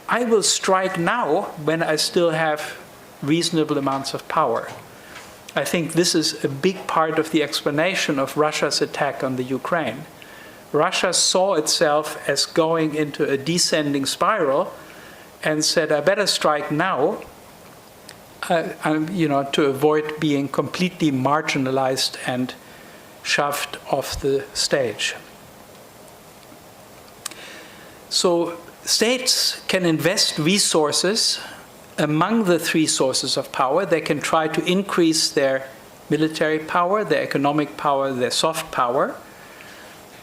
I will strike now when I still have reasonable amounts of power. I think this is a big part of the explanation of Russia's attack on the Ukraine. Russia saw itself as going into a descending spiral and said, I better strike now, to avoid being completely marginalized and shoved off the stage. So states can invest resources among the three sources of power. They can try to increase their military power, their economic power, their soft power.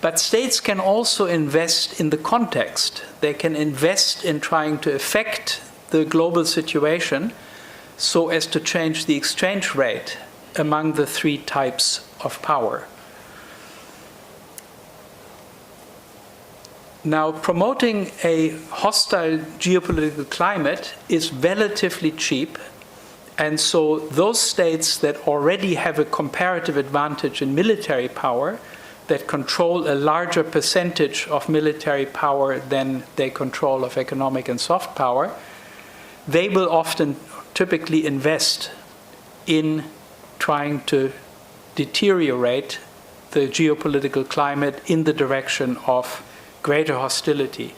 But states can also invest in the context. They can invest in trying to affect the global situation so as to change the exchange rate among the three types of power. Now, promoting a hostile geopolitical climate is relatively cheap, and so those states that already have a comparative advantage in military power, that control a larger percentage of military power than they control of economic and soft power, they will often typically invest in trying to deteriorate the geopolitical climate in the direction of greater hostility.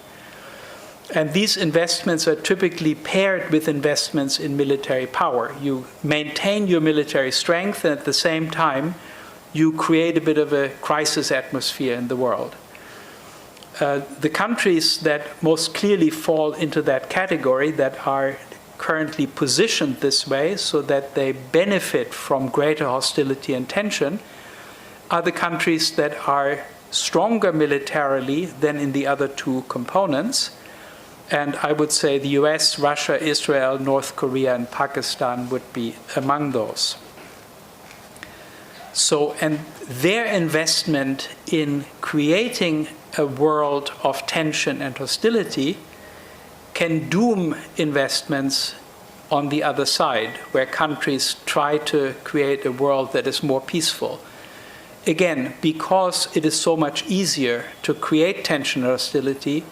And these investments are typically paired with investments in military power. You maintain your military strength, and at the same time, you create a bit of a crisis atmosphere in the world. The countries that most clearly fall into that category, that are currently positioned this way so that they benefit from greater hostility and tension, are the countries that are stronger militarily than in the other two components. And I would say the US, Russia, Israel, North Korea, and Pakistan would be among those. So, and their investment in creating a world of tension and hostility can doom investments on the other side, where countries try to create a world that is more peaceful. Again, because it is so much easier to create tension and hostility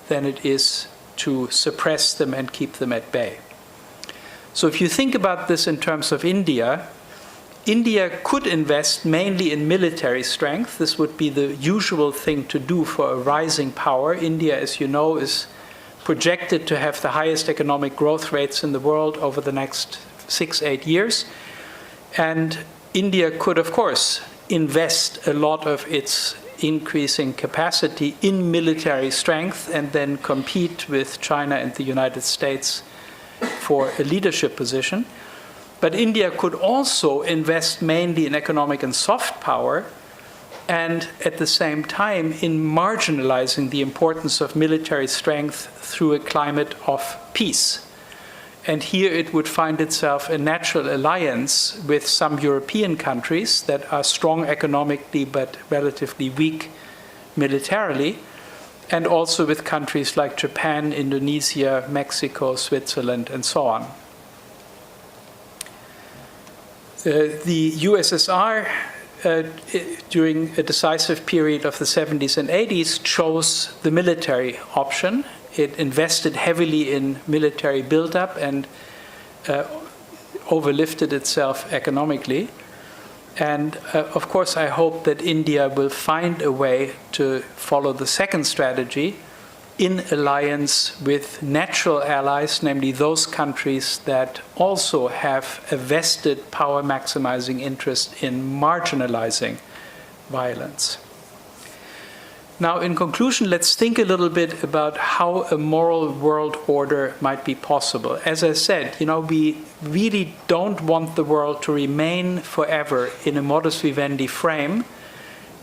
than it is to suppress them and keep them at bay. So if you think about this in terms of India, India could invest mainly in military strength. This would be the usual thing to do for a rising power. India, as you know, is projected to have the highest economic growth rates in the world over the next 6-8 years. And India could, of course, invest a lot of its increasing capacity in military strength and then compete with China and the United States for a leadership position. But India could also invest mainly in economic and soft power, and at the same time in marginalizing the importance of military strength through a climate of peace. And here it would find itself a natural alliance with some European countries that are strong economically but relatively weak militarily, and also with countries like Japan, Indonesia, Mexico, Switzerland, and so on. The USSR, during a decisive period of the 70s and 80s, chose the military option. It invested heavily in military buildup and overlifted itself economically. And of course, I hope that India will find a way to follow the second strategy in alliance with natural allies, namely those countries that also have a vested power maximizing interest in marginalizing violence. Now, in conclusion, let's think a little bit about how a moral world order might be possible. As I said, we really don't want the world to remain forever in a modus vivendi frame.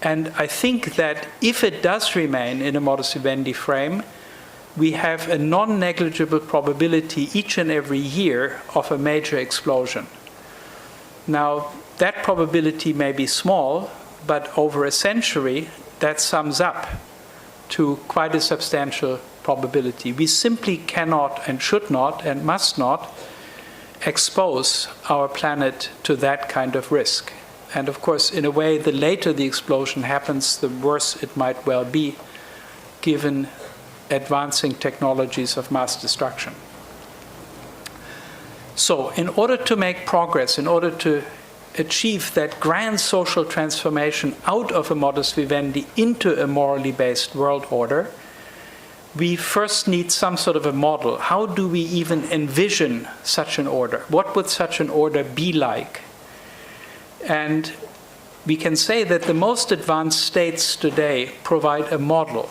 And I think that if it does remain in a modus vivendi frame, we have a non-negligible probability each and every year of a major explosion. Now, that probability may be small, but over a century, that sums up to quite a substantial probability. We simply cannot and should not and must not expose our planet to that kind of risk. And of course, in a way, the later the explosion happens, the worse it might well be, given advancing technologies of mass destruction. So, in order to make progress, in order to achieve that grand social transformation out of a modus vivendi into a morally based world order, we first need some sort of a model. How do we even envision such an order? What would such an order be like? And we can say that the most advanced states today provide a model.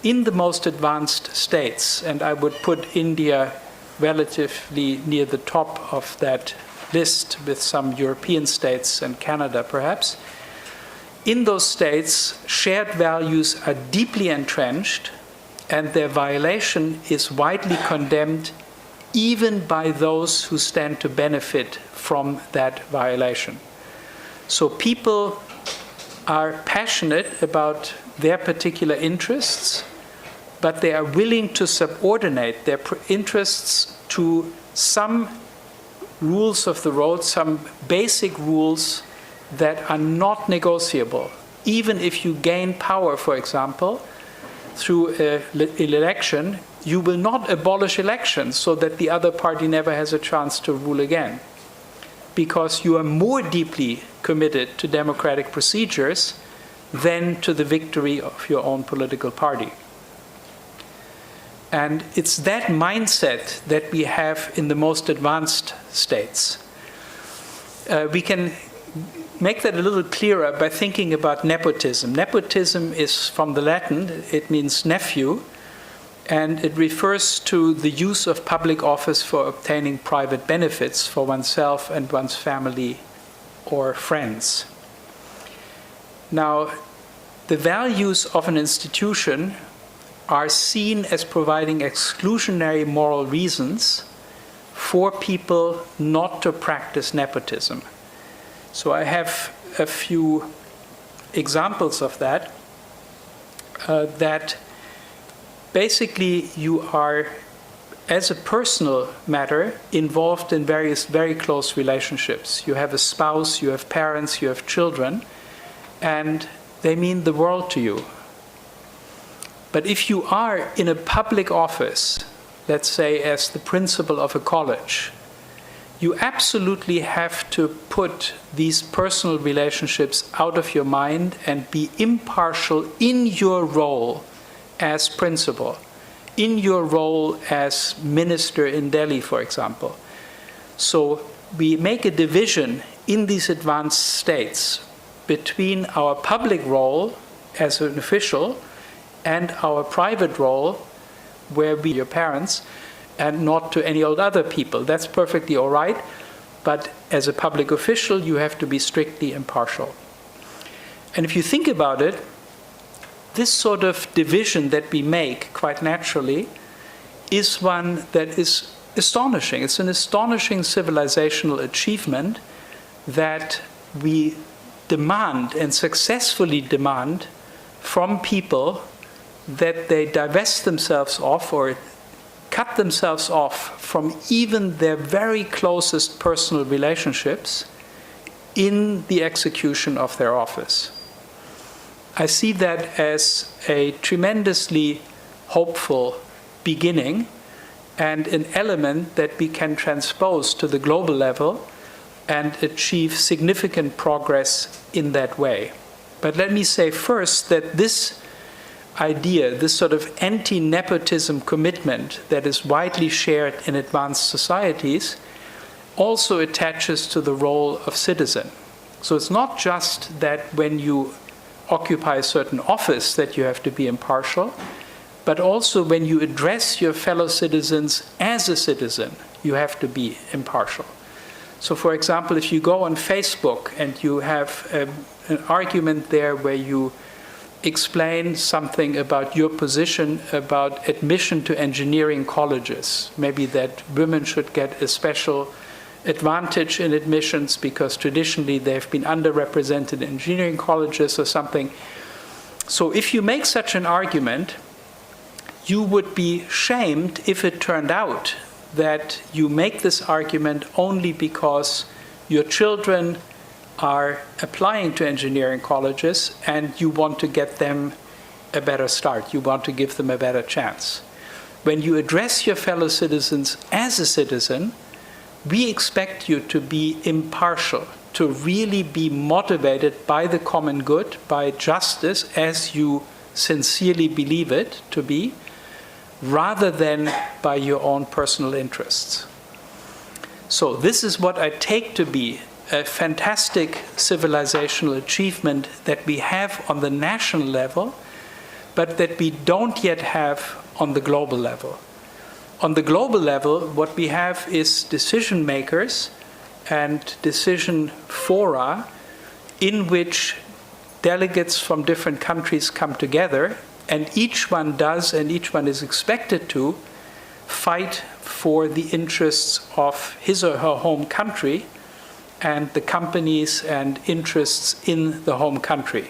In the most advanced states, and I would put India relatively near the top of that list with some European states and Canada perhaps, in those states, shared values are deeply entrenched and their violation is widely condemned even by those who stand to benefit from that violation. So people are passionate about their particular interests, but they are willing to subordinate their interests to some rules of the road, some basic rules that are not negotiable. Even if you gain power, for example, through an election, you will not abolish elections so that the other party never has a chance to rule again, because you are more deeply committed to democratic procedures than to the victory of your own political party. And it's that mindset that we have in the most advanced states. We can make that a little clearer by thinking about nepotism. Nepotism is from the Latin, it means nephew, and it refers to the use of public office for obtaining private benefits for oneself and one's family or friends. Now, the values of an institution are seen as providing exclusionary moral reasons for people not to practice nepotism. So I have a few examples of that, that basically you are, as a personal matter, involved in various very close relationships. You have a spouse, you have parents, you have children, and they mean the world to you. But if you are in a public office, let's say as the principal of a college, you absolutely have to put these personal relationships out of your mind and be impartial in your role as principal, in your role as minister in Delhi, for example. So we make a division in these advanced states between our public role as an official and our private role, where we are your parents, and not to any old other people. That's perfectly all right, but as a public official, you have to be strictly impartial. And if you think about it, this sort of division that we make quite naturally is one that is astonishing. It's an astonishing civilizational achievement that we demand and successfully demand from people that they divest themselves of or cut themselves off from even their very closest personal relationships in the execution of their office. I see that as a tremendously hopeful beginning and an element that we can transpose to the global level and achieve significant progress in that way. But let me say first that this idea, this sort of anti-nepotism commitment that is widely shared in advanced societies, also attaches to the role of citizen. So it's not just that when you occupy a certain office that you have to be impartial, but also when you address your fellow citizens as a citizen, you have to be impartial. So for example, if you go on Facebook and you have an argument there where you explain something about your position about admission to engineering colleges, maybe that women should get a special advantage in admissions because traditionally they've been underrepresented in engineering colleges or something. So if you make such an argument, you would be shamed if it turned out that you make this argument only because your children are applying to engineering colleges and you want to get them a better start. You want to give them a better chance. When you address your fellow citizens as a citizen, we expect you to be impartial, to really be motivated by the common good, by justice as you sincerely believe it to be, rather than by your own personal interests. So this is what I take to be a fantastic civilizational achievement that we have on the national level, but that we don't yet have on the global level. On the global level, what we have is decision makers and decision fora in which delegates from different countries come together, and each one does, and each one is expected to, fight for the interests of his or her home country and the companies and interests in the home country.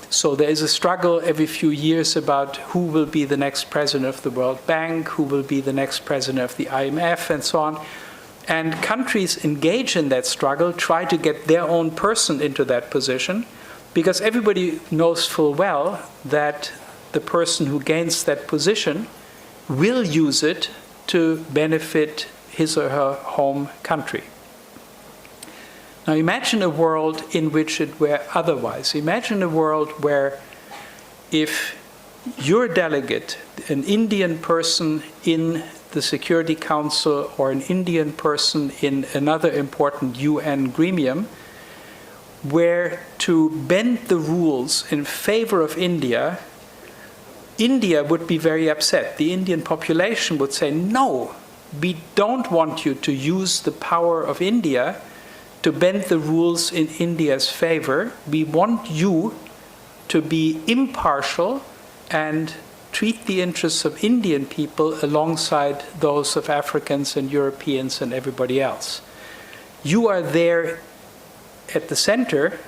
So there is a struggle every few years about who will be the next president of the World Bank, who will be the next president of the IMF, and so on. And countries engage in that struggle, try to get their own person into that position, because everybody knows full well that the person who gains that position will use it to benefit his or her home country. Now imagine a world in which it were otherwise. Imagine a world where if your delegate, an Indian person in the Security Council or an Indian person in another important UN gremium, were to bend the rules in favor of India, India would be very upset. The Indian population would say, no, we don't want you to use the power of India to bend the rules in India's favor. We want you to be impartial and treat the interests of Indian people alongside those of Africans and Europeans and everybody else. You are there at the center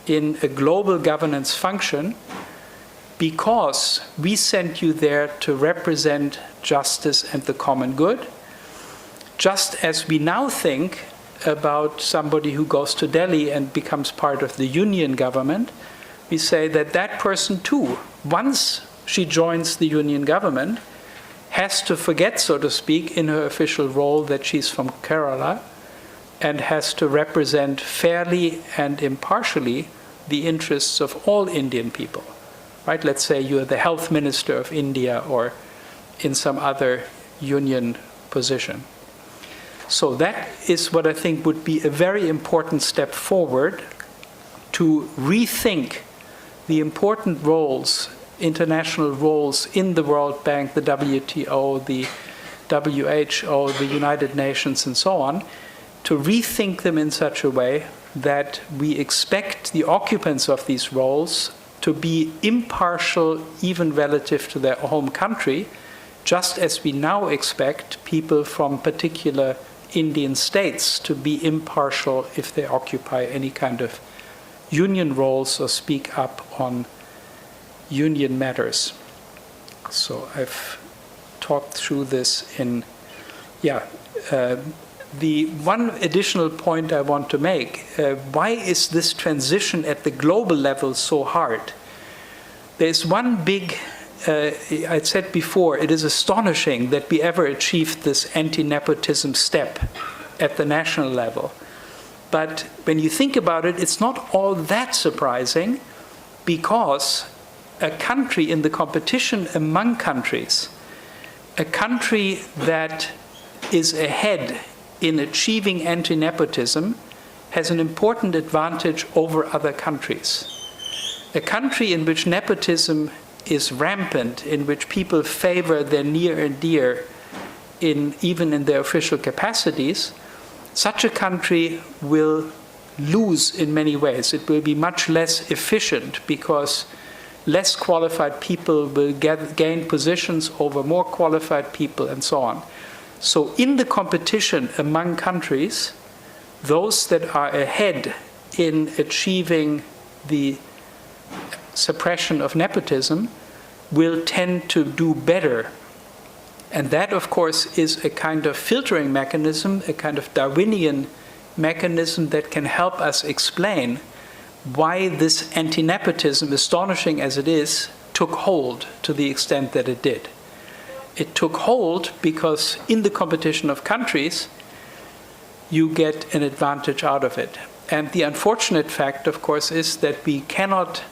in a global governance function because we sent you there to represent justice and the common good, just as we now think about somebody who goes to Delhi and becomes part of the union government. We say that that person too, once she joins the union government, has to forget, so to speak, in her official role that she's from Kerala and has to represent fairly and impartially the interests of all Indian people. Right? Let's say you're the health minister of India or in some other union position. So that is what I think would be a very important step forward to rethink the important roles, international roles in the World Bank, the WTO, the WHO, the United Nations, and so on, to rethink them in such a way that we expect the occupants of these roles to be impartial even relative to their home country, just as we now expect people from particular Indian states to be impartial if they occupy any kind of union roles or speak up on union matters. So I've talked through this in, the one additional point I want to make, why is this transition at the global level so hard? There's one big, I said before, it is astonishing that we ever achieved this anti-nepotism step at the national level. But when you think about it, it's not all that surprising, because a country in the competition among countries, a country that is ahead in achieving anti-nepotism has an important advantage over other countries. A country in which nepotism is rampant, in which people favor their near and dear, even in their official capacities, such a country will lose in many ways. It will be much less efficient because less qualified people will gain positions over more qualified people and so on. So in the competition among countries, those that are ahead in achieving the suppression of nepotism will tend to do better. And that, of course, is a kind of filtering mechanism, a kind of Darwinian mechanism that can help us explain why this anti-nepotism, astonishing as it is, took hold to the extent that it did. It took hold because in the competition of countries, you get an advantage out of it. And the unfortunate fact, of course, is that we cannot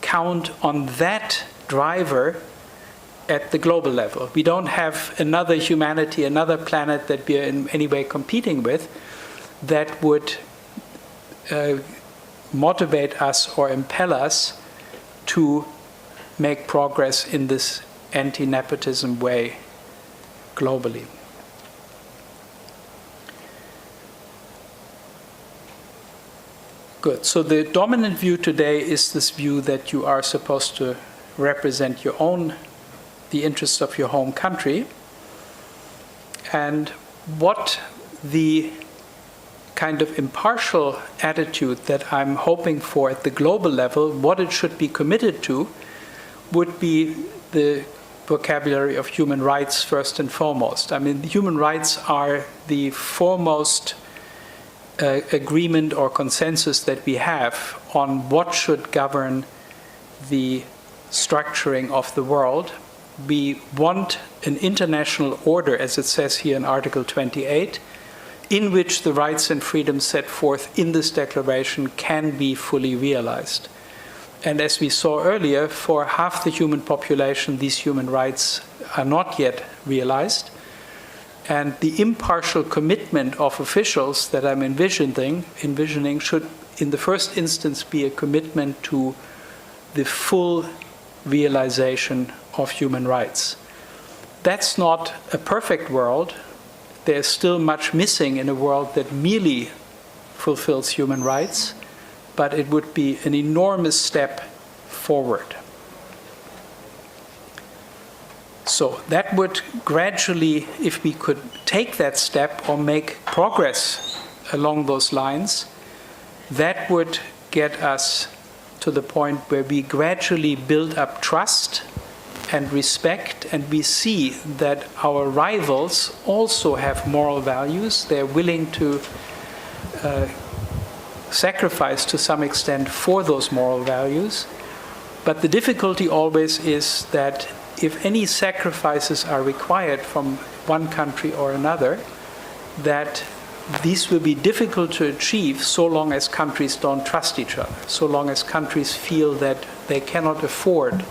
count on that driver at the global level. We don't have another humanity, another planet that we are in any way competing with that would motivate us or impel us to make progress in this anti-nepotism way globally. Good. So the dominant view today is this view that you are supposed to represent the interests of your home country. And what the kind of impartial attitude that I'm hoping for at the global level, what it should be committed to, would be the vocabulary of human rights first and foremost. I mean, human rights are the foremost agreement or consensus that we have on what should govern the structuring of the world. We want an international order, as it says here in Article 28, in which the rights and freedoms set forth in this declaration can be fully realized. And as we saw earlier, for half the human population, these human rights are not yet realized. And the impartial commitment of officials that I'm envisioning should, in the first instance, be a commitment to the full realization of human rights. That's not a perfect world. There's still much missing in a world that merely fulfills human rights, but it would be an enormous step forward. So that would gradually, if we could take that step or make progress along those lines, that would get us to the point where we gradually build up trust and respect, and we see that our rivals also have moral values. They're willing to sacrifice to some extent for those moral values. But the difficulty always is that if any sacrifices are required from one country or another, that these will be difficult to achieve so long as countries don't trust each other, so long as countries feel that they cannot afford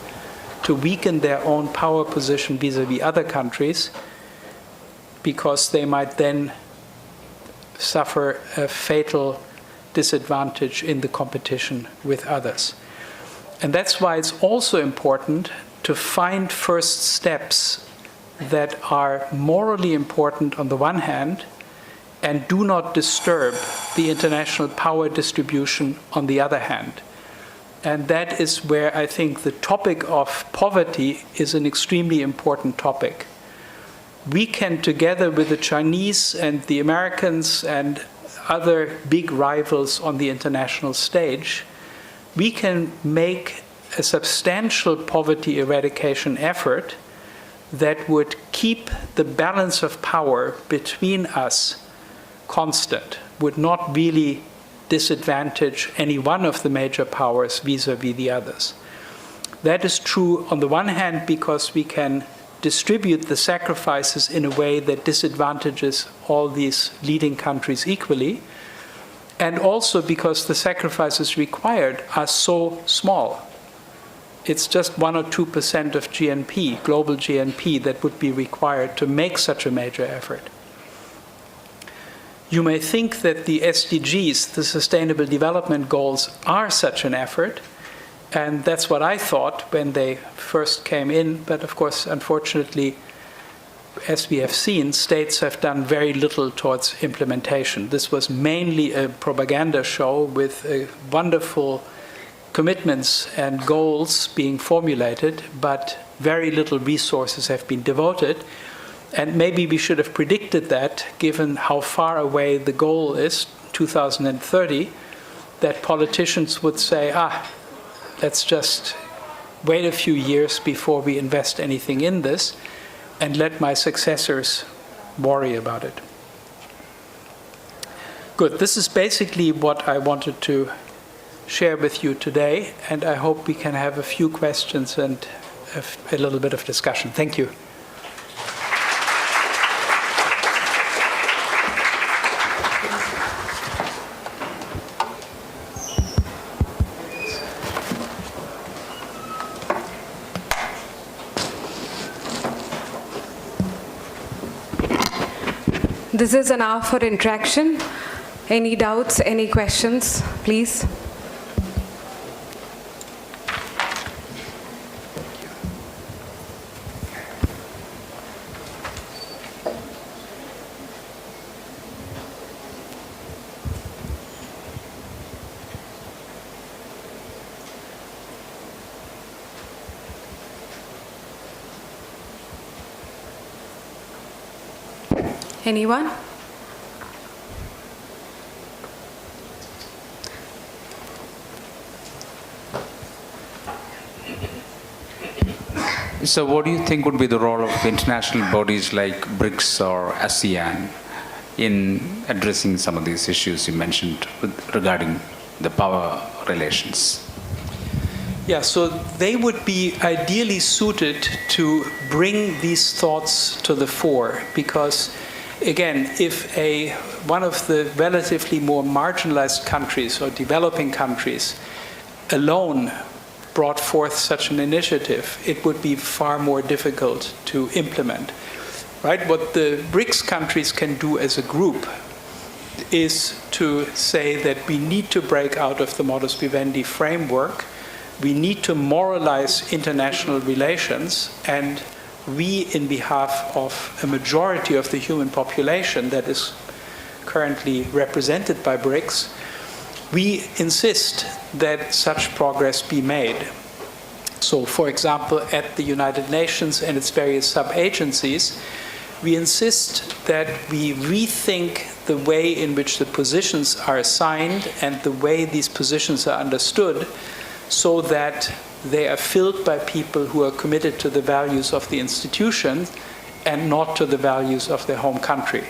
to weaken their own power position vis-à-vis other countries, because they might then suffer a fatal disadvantage in the competition with others. And that's why it's also important to find first steps that are morally important on the one hand and do not disturb the international power distribution on the other hand. And that is where I think the topic of poverty is an extremely important topic. We can, together with the Chinese and the Americans and other big rivals on the international stage, we can make a substantial poverty eradication effort that would keep the balance of power between us constant, would not really disadvantage any one of the major powers vis-à-vis the others. That is true on the one hand because we can distribute the sacrifices in a way that disadvantages all these leading countries equally, and also because the sacrifices required are so small. It's just 1 or 2% of GNP, global GNP, that would be required to make such a major effort. You may think that the SDGs, the Sustainable Development Goals, are such an effort, and that's what I thought when they first came in, but of course, unfortunately, as we have seen, states have done very little towards implementation. This was mainly a propaganda show with wonderful commitments and goals being formulated, but very little resources have been devoted. And maybe we should have predicted that, given how far away the goal is, 2030, that politicians would say, let's just wait a few years before we invest anything in this, and let my successors worry about it. Good, this is basically what I wanted to share with you today, and I hope we can have a few questions and a little bit of discussion. Thank you. This is an hour for interaction. Any doubts, any questions, please? Anyone? So what do you think would be the role of international bodies like BRICS or ASEAN in addressing some of these issues you mentioned regarding the power relations? Yeah, so they would be ideally suited to bring these thoughts to the fore because, again, if one of the relatively more marginalized countries or developing countries alone brought forth such an initiative, it would be far more difficult to implement. Right? What the BRICS countries can do as a group is to say that we need to break out of the modus vivendi framework, we need to moralize international relations, and we, in behalf of a majority of the human population that is currently represented by BRICS, we insist that such progress be made. So, for example, at the United Nations and its various sub-agencies, we insist that we rethink the way in which the positions are assigned and the way these positions are understood so that they are filled by people who are committed to the values of the institution and not to the values of their home country.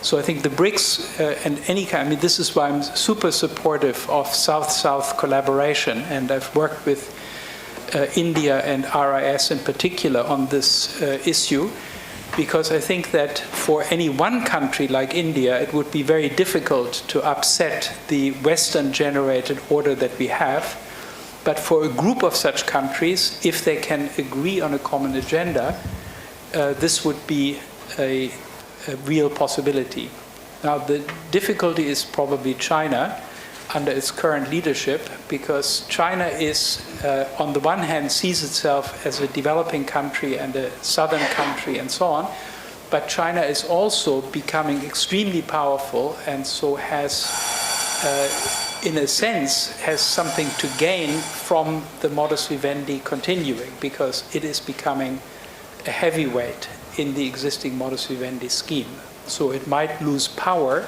So I think the BRICS and any kind, I mean, this is why I'm super supportive of South-South collaboration, and I've worked with India and RIS in particular on this issue, because I think that for any one country like India, it would be very difficult to upset the Western-generated order that we have. But for a group of such countries, if they can agree on a common agenda, this would be a real possibility. Now, the difficulty is probably China under its current leadership, because China is, on the one hand, sees itself as a developing country and a southern country and so on, but China is also becoming extremely powerful and so has, in a sense, has something to gain from the modus vivendi continuing, because it is becoming a heavyweight in the existing modus vivendi scheme. So it might lose power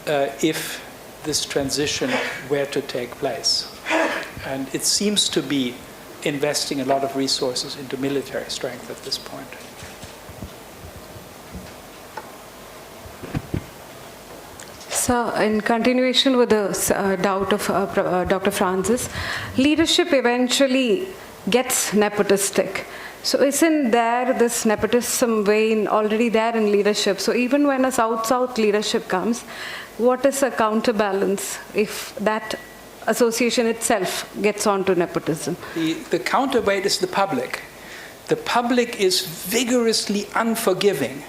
if this transition were to take place. And it seems to be investing a lot of resources into military strength at this point. So, in continuation with the doubt of Dr. Francis, leadership eventually gets nepotistic. So, isn't there this nepotism vein already there in leadership? So, even when a South-South leadership comes, what is a counterbalance if that association itself gets onto nepotism? The counterweight is the public. The public is vigorously unforgiving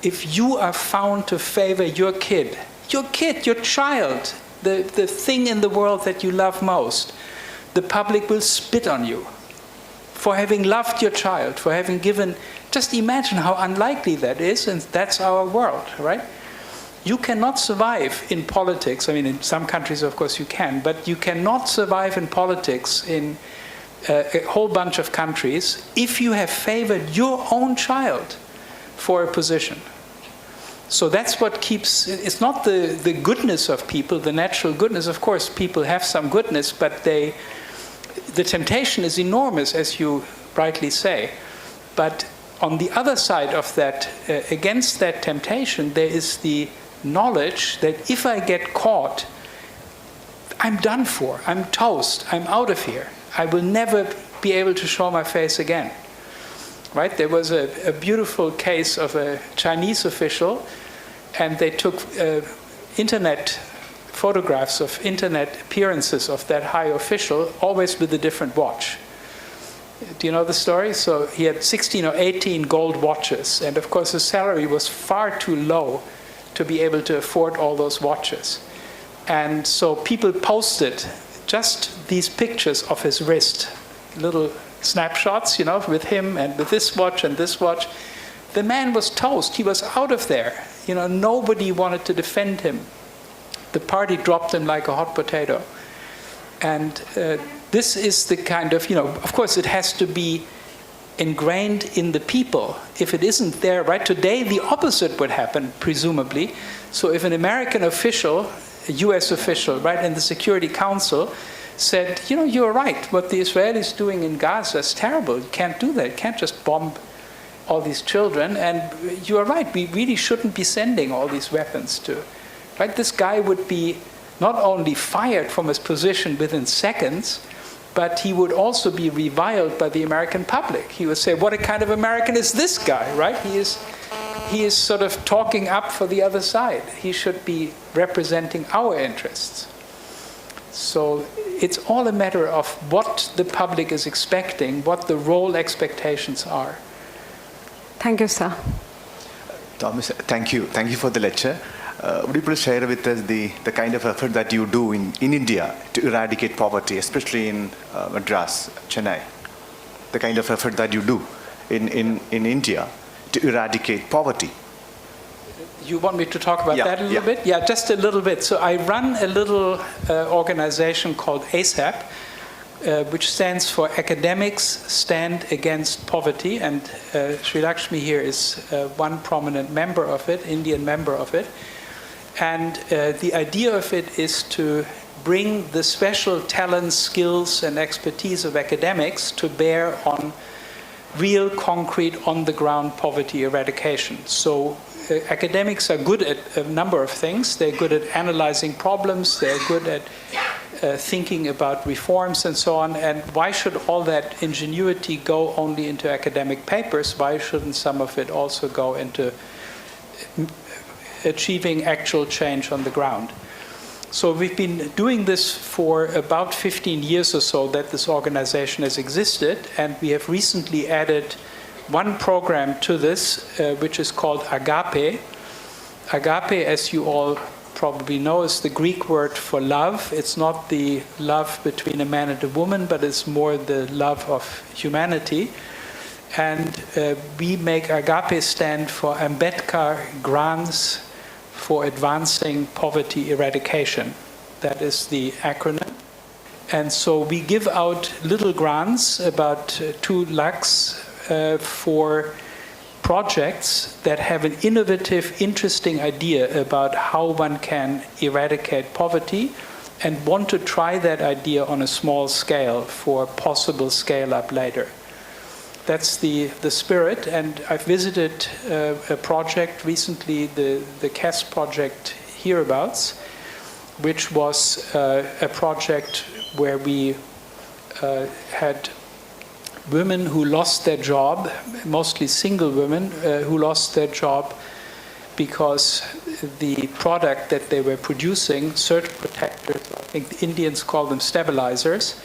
if you are found to favor your kid, your child, the thing in the world that you love most. The public will spit on you for having loved your child, for having given. Just imagine how unlikely that is, and that's our world, right? You cannot survive in politics. I mean, in some countries, of course, you can, but you cannot survive in politics in a whole bunch of countries if you have favored your own child for a position. So that's what keeps, it's not the goodness of people, the natural goodness. Of course, people have some goodness, but the temptation is enormous, as you rightly say. But on the other side of that, against that temptation, there is the knowledge that if I get caught, I'm done for, I'm toast, I'm out of here. I will never be able to show my face again. Right? There was a beautiful case of a Chinese official, and they took internet photographs of internet appearances of that high official, always with a different watch. Do you know the story? So he had 16 or 18 gold watches, and of course his salary was far too low to be able to afford all those watches. And so people posted just these pictures of his wrist, little snapshots, with him and with this watch and this watch. The man was toast. He was out of there. Nobody wanted to defend him. The party dropped him like a hot potato. And this is the kind of course it has to be ingrained in the people. If it isn't there, right, today the opposite would happen, presumably. So if an American official, a US official, right, in the Security Council said, you're right, what the Israelis doing in Gaza is terrible. You can't do that. You can't just bomb all these children. And you are right, we really shouldn't be sending all these weapons to. Right? This guy would be not only fired from his position within seconds, but he would also be reviled by the American public. He would say, what a kind of American is this guy, right? He is sort of talking up for the other side. He should be representing our interests. So it's all a matter of what the public is expecting, what the role expectations are. Thank you, sir. Thomas, thank you. Thank you for the lecture. Would you please share with us the kind of effort that you do in India to eradicate poverty, especially in Madras, Chennai? The kind of effort that you do in India to eradicate poverty. You want me to talk about that a little bit? Yeah, just a little bit. So I run a little organization called ASAP, which stands for Academics Stand Against Poverty. And Sri Lakshmi here is one prominent member of it, Indian member of it. And the idea of it is to bring the special talents, skills, and expertise of academics to bear on real, concrete, on-the-ground poverty eradication. So academics are good at a number of things. They're good at analyzing problems. They're good at thinking about reforms and so on. And why should all that ingenuity go only into academic papers? Why shouldn't some of it also go into achieving actual change on the ground? So we've been doing this for about 15 years or so that this organization has existed, and we have recently added one program to this, which is called Agape. Agape, as you all probably know, is the Greek word for love. It's not the love between a man and a woman, but it's more the love of humanity. And we make Agape stand for Ambedkar Grants for Advancing Poverty Eradication. That is the acronym. And so we give out little grants, about 2 lakhs, for projects that have an innovative, interesting idea about how one can eradicate poverty, and want to try that idea on a small scale for possible scale up later. That's the spirit, and I've visited a project recently, the KES project hereabouts, which was a project where we had women who lost their job, mostly single women who lost their job because the product that they were producing, surge protectors, I think the Indians call them stabilizers,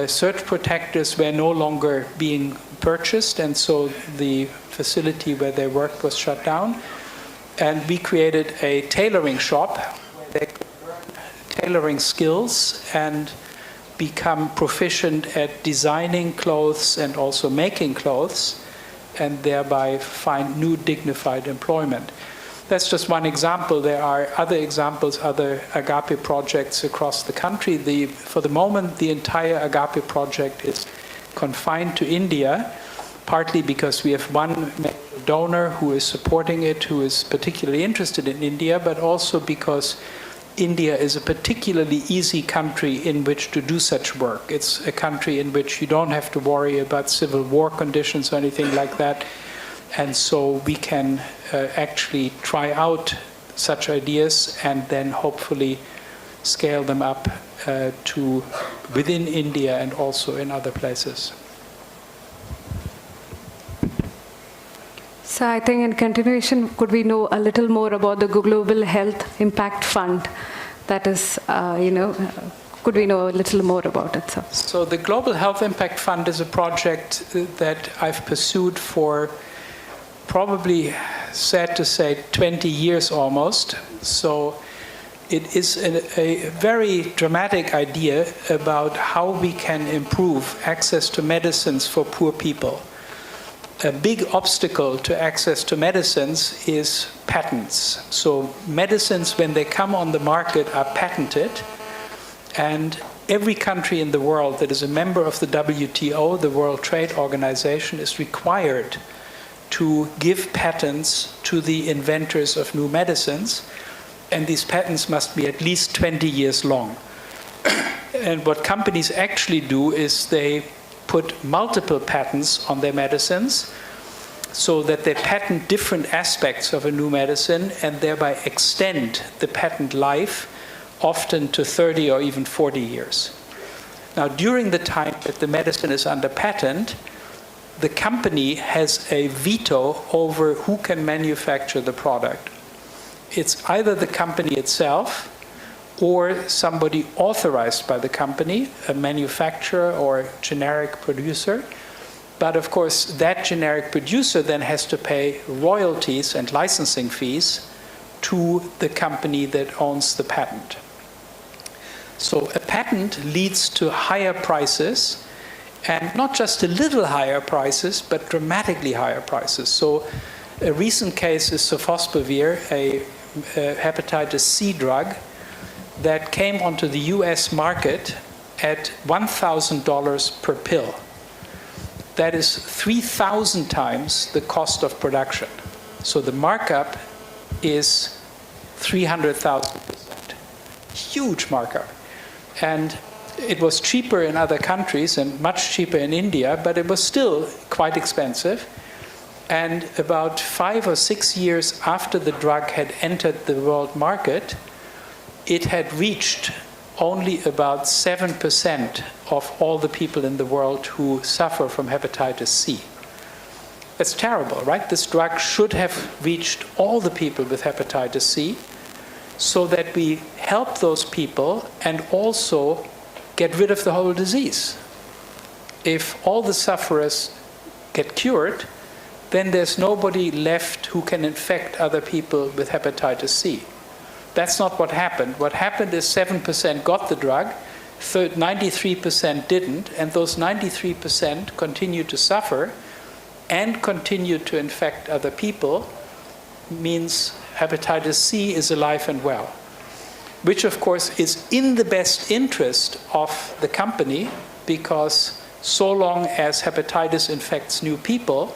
surge protectors were no longer being purchased, and so the facility where they worked was shut down. And we created a tailoring shop where they could learn tailoring skills and become proficient at designing clothes and also making clothes, and thereby find new dignified employment. That's just one example. There are other examples, other Agape projects across the country. For the moment, the entire Agape project is confined to India, partly because we have one donor who is supporting it, who is particularly interested in India, but also because India is a particularly easy country in which to do such work. It's a country in which you don't have to worry about civil war conditions or anything like that. And so we can actually try out such ideas and then hopefully scale them up to within India and also in other places. So I think in continuation, could we know a little more about the Global Health Impact Fund? That is, could we know a little more about it, sir? So the Global Health Impact Fund is a project that I've pursued for probably, sad to say, 20 years almost. So it is a very dramatic idea about how we can improve access to medicines for poor people. A big obstacle to access to medicines is patents. So medicines, when they come on the market, are patented, and every country in the world that is a member of the WTO, the World Trade Organization, is required to give patents to the inventors of new medicines, and these patents must be at least 20 years long. And what companies actually do is they put multiple patents on their medicines so that they patent different aspects of a new medicine and thereby extend the patent life often to 30 or even 40 years. Now, during the time that the medicine is under patent, the company has a veto over who can manufacture the product. It's either the company itself or somebody authorized by the company, a manufacturer or generic producer. But of course, that generic producer then has to pay royalties and licensing fees to the company that owns the patent. So a patent leads to higher prices, and not just a little higher prices, but dramatically higher prices. So a recent case is sofosbuvir, a hepatitis C drug, that came onto the US market at $1,000 per pill. That is 3,000 times the cost of production. So the markup is 300,000%. Huge markup. And it was cheaper in other countries and much cheaper in India, but it was still quite expensive. And about 5 or 6 years after the drug had entered the world market, it had reached only about 7% of all the people in the world who suffer from hepatitis C. That's terrible, right? This drug should have reached all the people with hepatitis C so that we help those people and also get rid of the whole disease. If all the sufferers get cured, then there's nobody left who can infect other people with hepatitis C. That's not what happened. What happened is 7% got the drug, 93% didn't, and those 93% continued to suffer and continued to infect other people, means hepatitis C is alive and well, which of course is in the best interest of the company, because so long as hepatitis infects new people,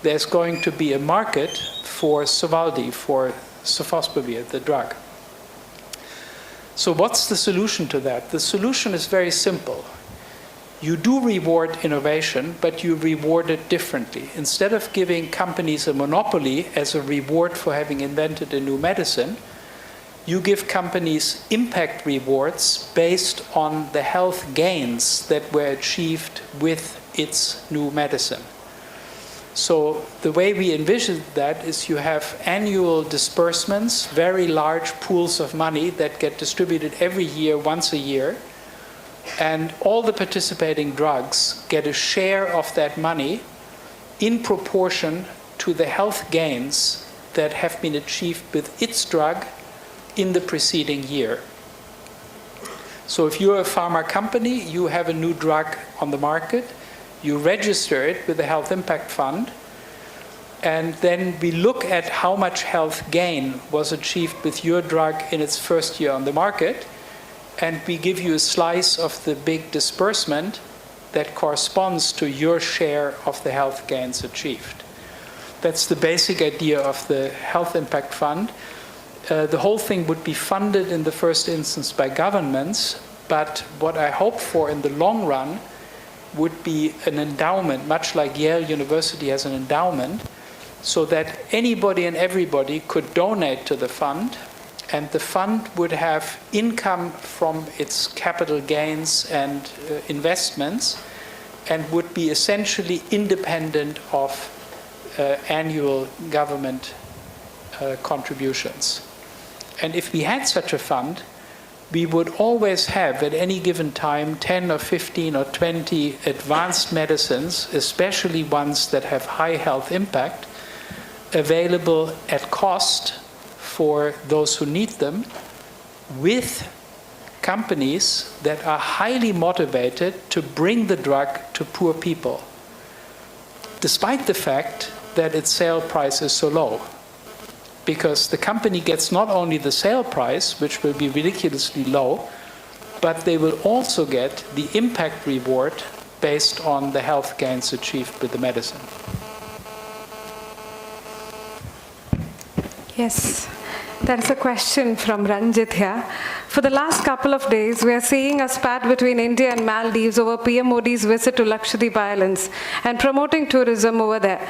there's going to be a market for Sovaldi, for sofosbuvir, the drug. So what's the solution to that? The solution is very simple. You do reward innovation, but you reward it differently. Instead of giving companies a monopoly as a reward for having invented a new medicine, you give companies impact rewards based on the health gains that were achieved with its new medicine. So the way we envision that is you have annual disbursements, very large pools of money that get distributed every year, once a year, and all the participating drugs get a share of that money in proportion to the health gains that have been achieved with its drug in the preceding year. So if you're a pharma company, you have a new drug on the market, you register it with the Health Impact Fund, and then we look at how much health gain was achieved with your drug in its first year on the market, and we give you a slice of the big disbursement that corresponds to your share of the health gains achieved. That's the basic idea of the Health Impact Fund. The whole thing would be funded in the first instance by governments, but what I hope for in the long run would be an endowment, much like Yale University has an endowment, so that anybody and everybody could donate to the fund, and the fund would have income from its capital gains and investments, and would be essentially independent of annual government contributions. And if we had such a fund, we would always have at any given time 10 or 15 or 20 advanced medicines, especially ones that have high health impact, available at cost for those who need them, with companies that are highly motivated to bring the drug to poor people, despite the fact that its sale price is so low. Because the company gets not only the sale price, which will be ridiculously low, but they will also get the impact reward based on the health gains achieved with the medicine. Yes, there is a question from Ranjit here. For the last couple of days, we are seeing a spat between India and Maldives over PM Modi's visit to Lakshadweep Islands and promoting tourism over there,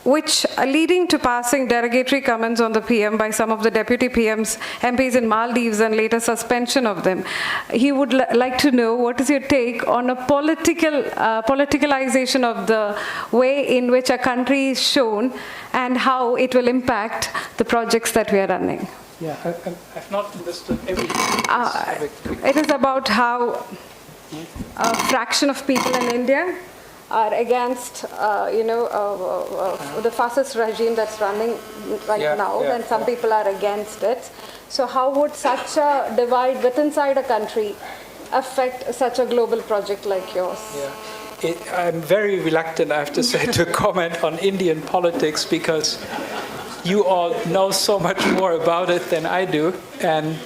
which are leading to passing derogatory comments on the PM by some of the deputy PMs, MPs in Maldives, and later suspension of them. He would like to know what is your take on a politicalization of the way in which a country is shown and how it will impact the projects that we are running. Yeah, I've not understood everything. It is about how a fraction of people in India are against, the fascist regime that's running now, and some people are against it. So how would such a divide within inside a country affect such a global project like yours? Yeah. I'm very reluctant, I have to say, to comment on Indian politics, because you all know so much more about it than I do. And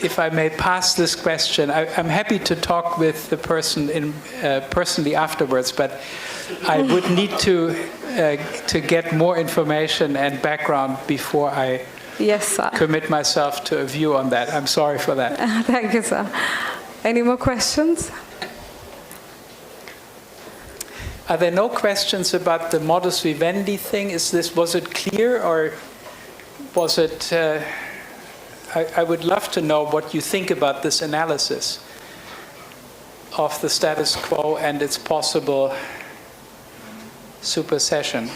if I may pass this question, I'm happy to talk with the person personally afterwards, but I would need to get more information and background before I commit myself to a view on that. I'm sorry for that. Thank you, sir. Any more questions? Are there no questions about the modus vivendi thing? Was it clear, or was it? I would love to know what you think about this analysis of the status quo and its possible supersession.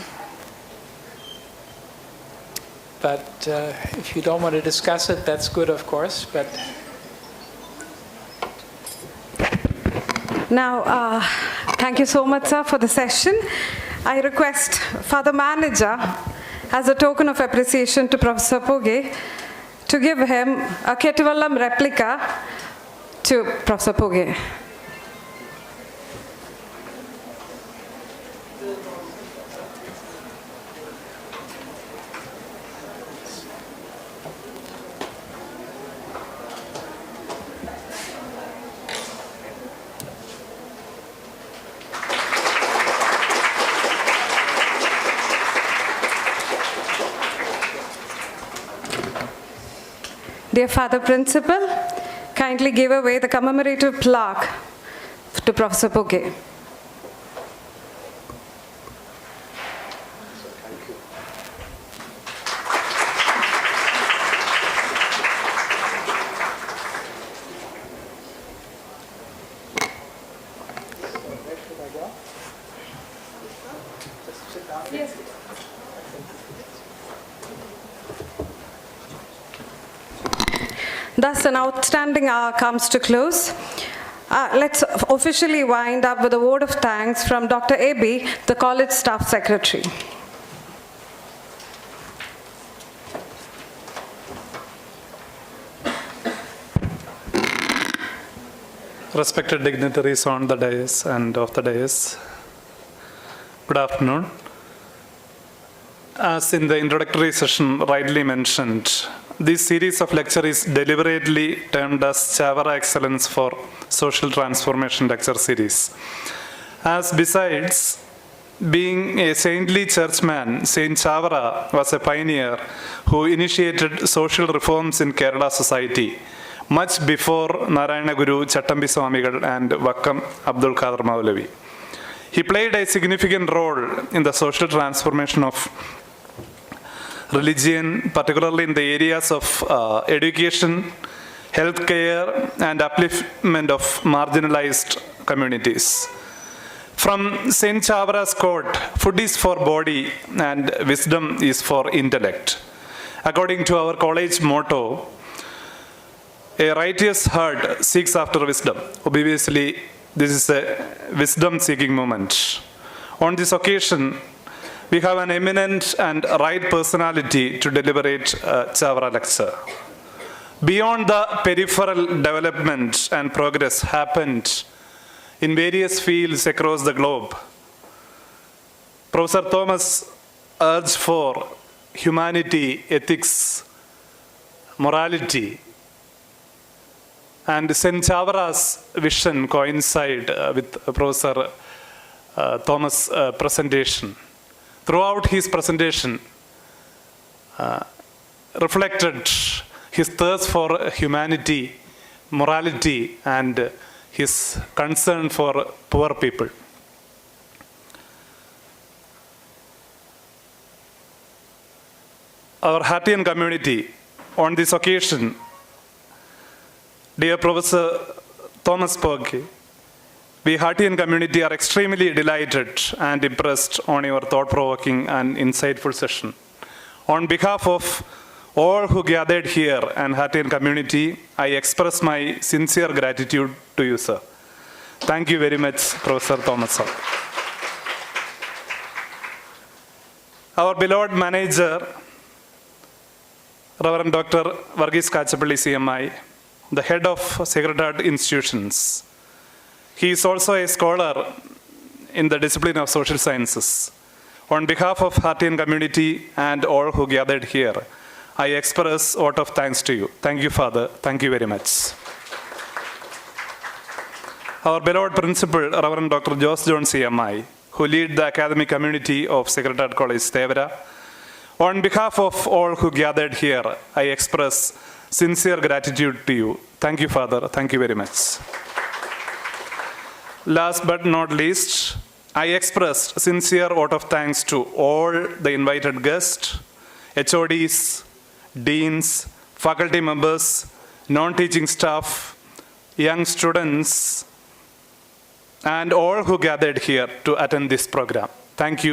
But if you don't want to discuss it, that's good, of course. But now, thank you so much, sir, for the session. I request Father Manager, as a token of appreciation to Professor Poge, to give him a Ketivallam replica to Professor Poge. Dear Father Principal, kindly give away the commemorative plaque to Professor Poge. Thus, an outstanding hour comes to close. Let's officially wind up with a word of thanks from Dr. A.B., the College Staff Secretary. Respected dignitaries on the dais and off the dais, good afternoon. As in the introductory session rightly mentioned, this series of lecture is deliberately termed as Chavara Excellence for Social Transformation Lecture Series. As besides being a saintly churchman, Saint Chavara was a pioneer who initiated social reforms in Kerala society much before Narayana Guru, Chattambi Swamigal and Vakkam Abdul Qadir Maulavi. He played a significant role in the social transformation of religion, particularly in the areas of education, healthcare, and upliftment of marginalized communities. From Saint Chavara's quote, "Food is for body and wisdom is for intellect." According to our college motto, a righteous heart seeks after wisdom. Obviously, this is a wisdom-seeking moment. On this occasion, we have an eminent and right personality to deliberate Chavara lecture. Beyond the peripheral development and progress happened in various fields across the globe, Professor Thomas urged for humanity, ethics, morality, and Saint Chavara's vision coincide with Professor Thomas' presentation. Throughout his presentation, reflected his thirst for humanity, morality, and his concern for poor people. Our Hattian community, on this occasion, dear Professor Thomas Poge, we Hattian community are extremely delighted and impressed on your thought-provoking and insightful session. On behalf of all who gathered here and Hattian community, I express my sincere gratitude to you, sir. Thank you very much, Professor Thomas, sir. Our beloved manager, Reverend Dr. Varghese Kachapalli, CMI, the head of Sacred Heart Institutions. He is also a scholar in the discipline of social sciences. On behalf of Hattian community and all who gathered here, I express a vote of thanks to you. Thank you, Father. Thank you very much. Our beloved principal, Reverend Dr. Josh John, CMI, who lead the academic community of Sacred Heart College, Chavara. On behalf of all who gathered here, I express sincere gratitude to you. Thank you, Father. Thank you very much. Last but not least, I express sincere vote of thanks to all the invited guests, HODs, deans, faculty members, non-teaching staff, young students, and all who gathered here to attend this program. Thank you.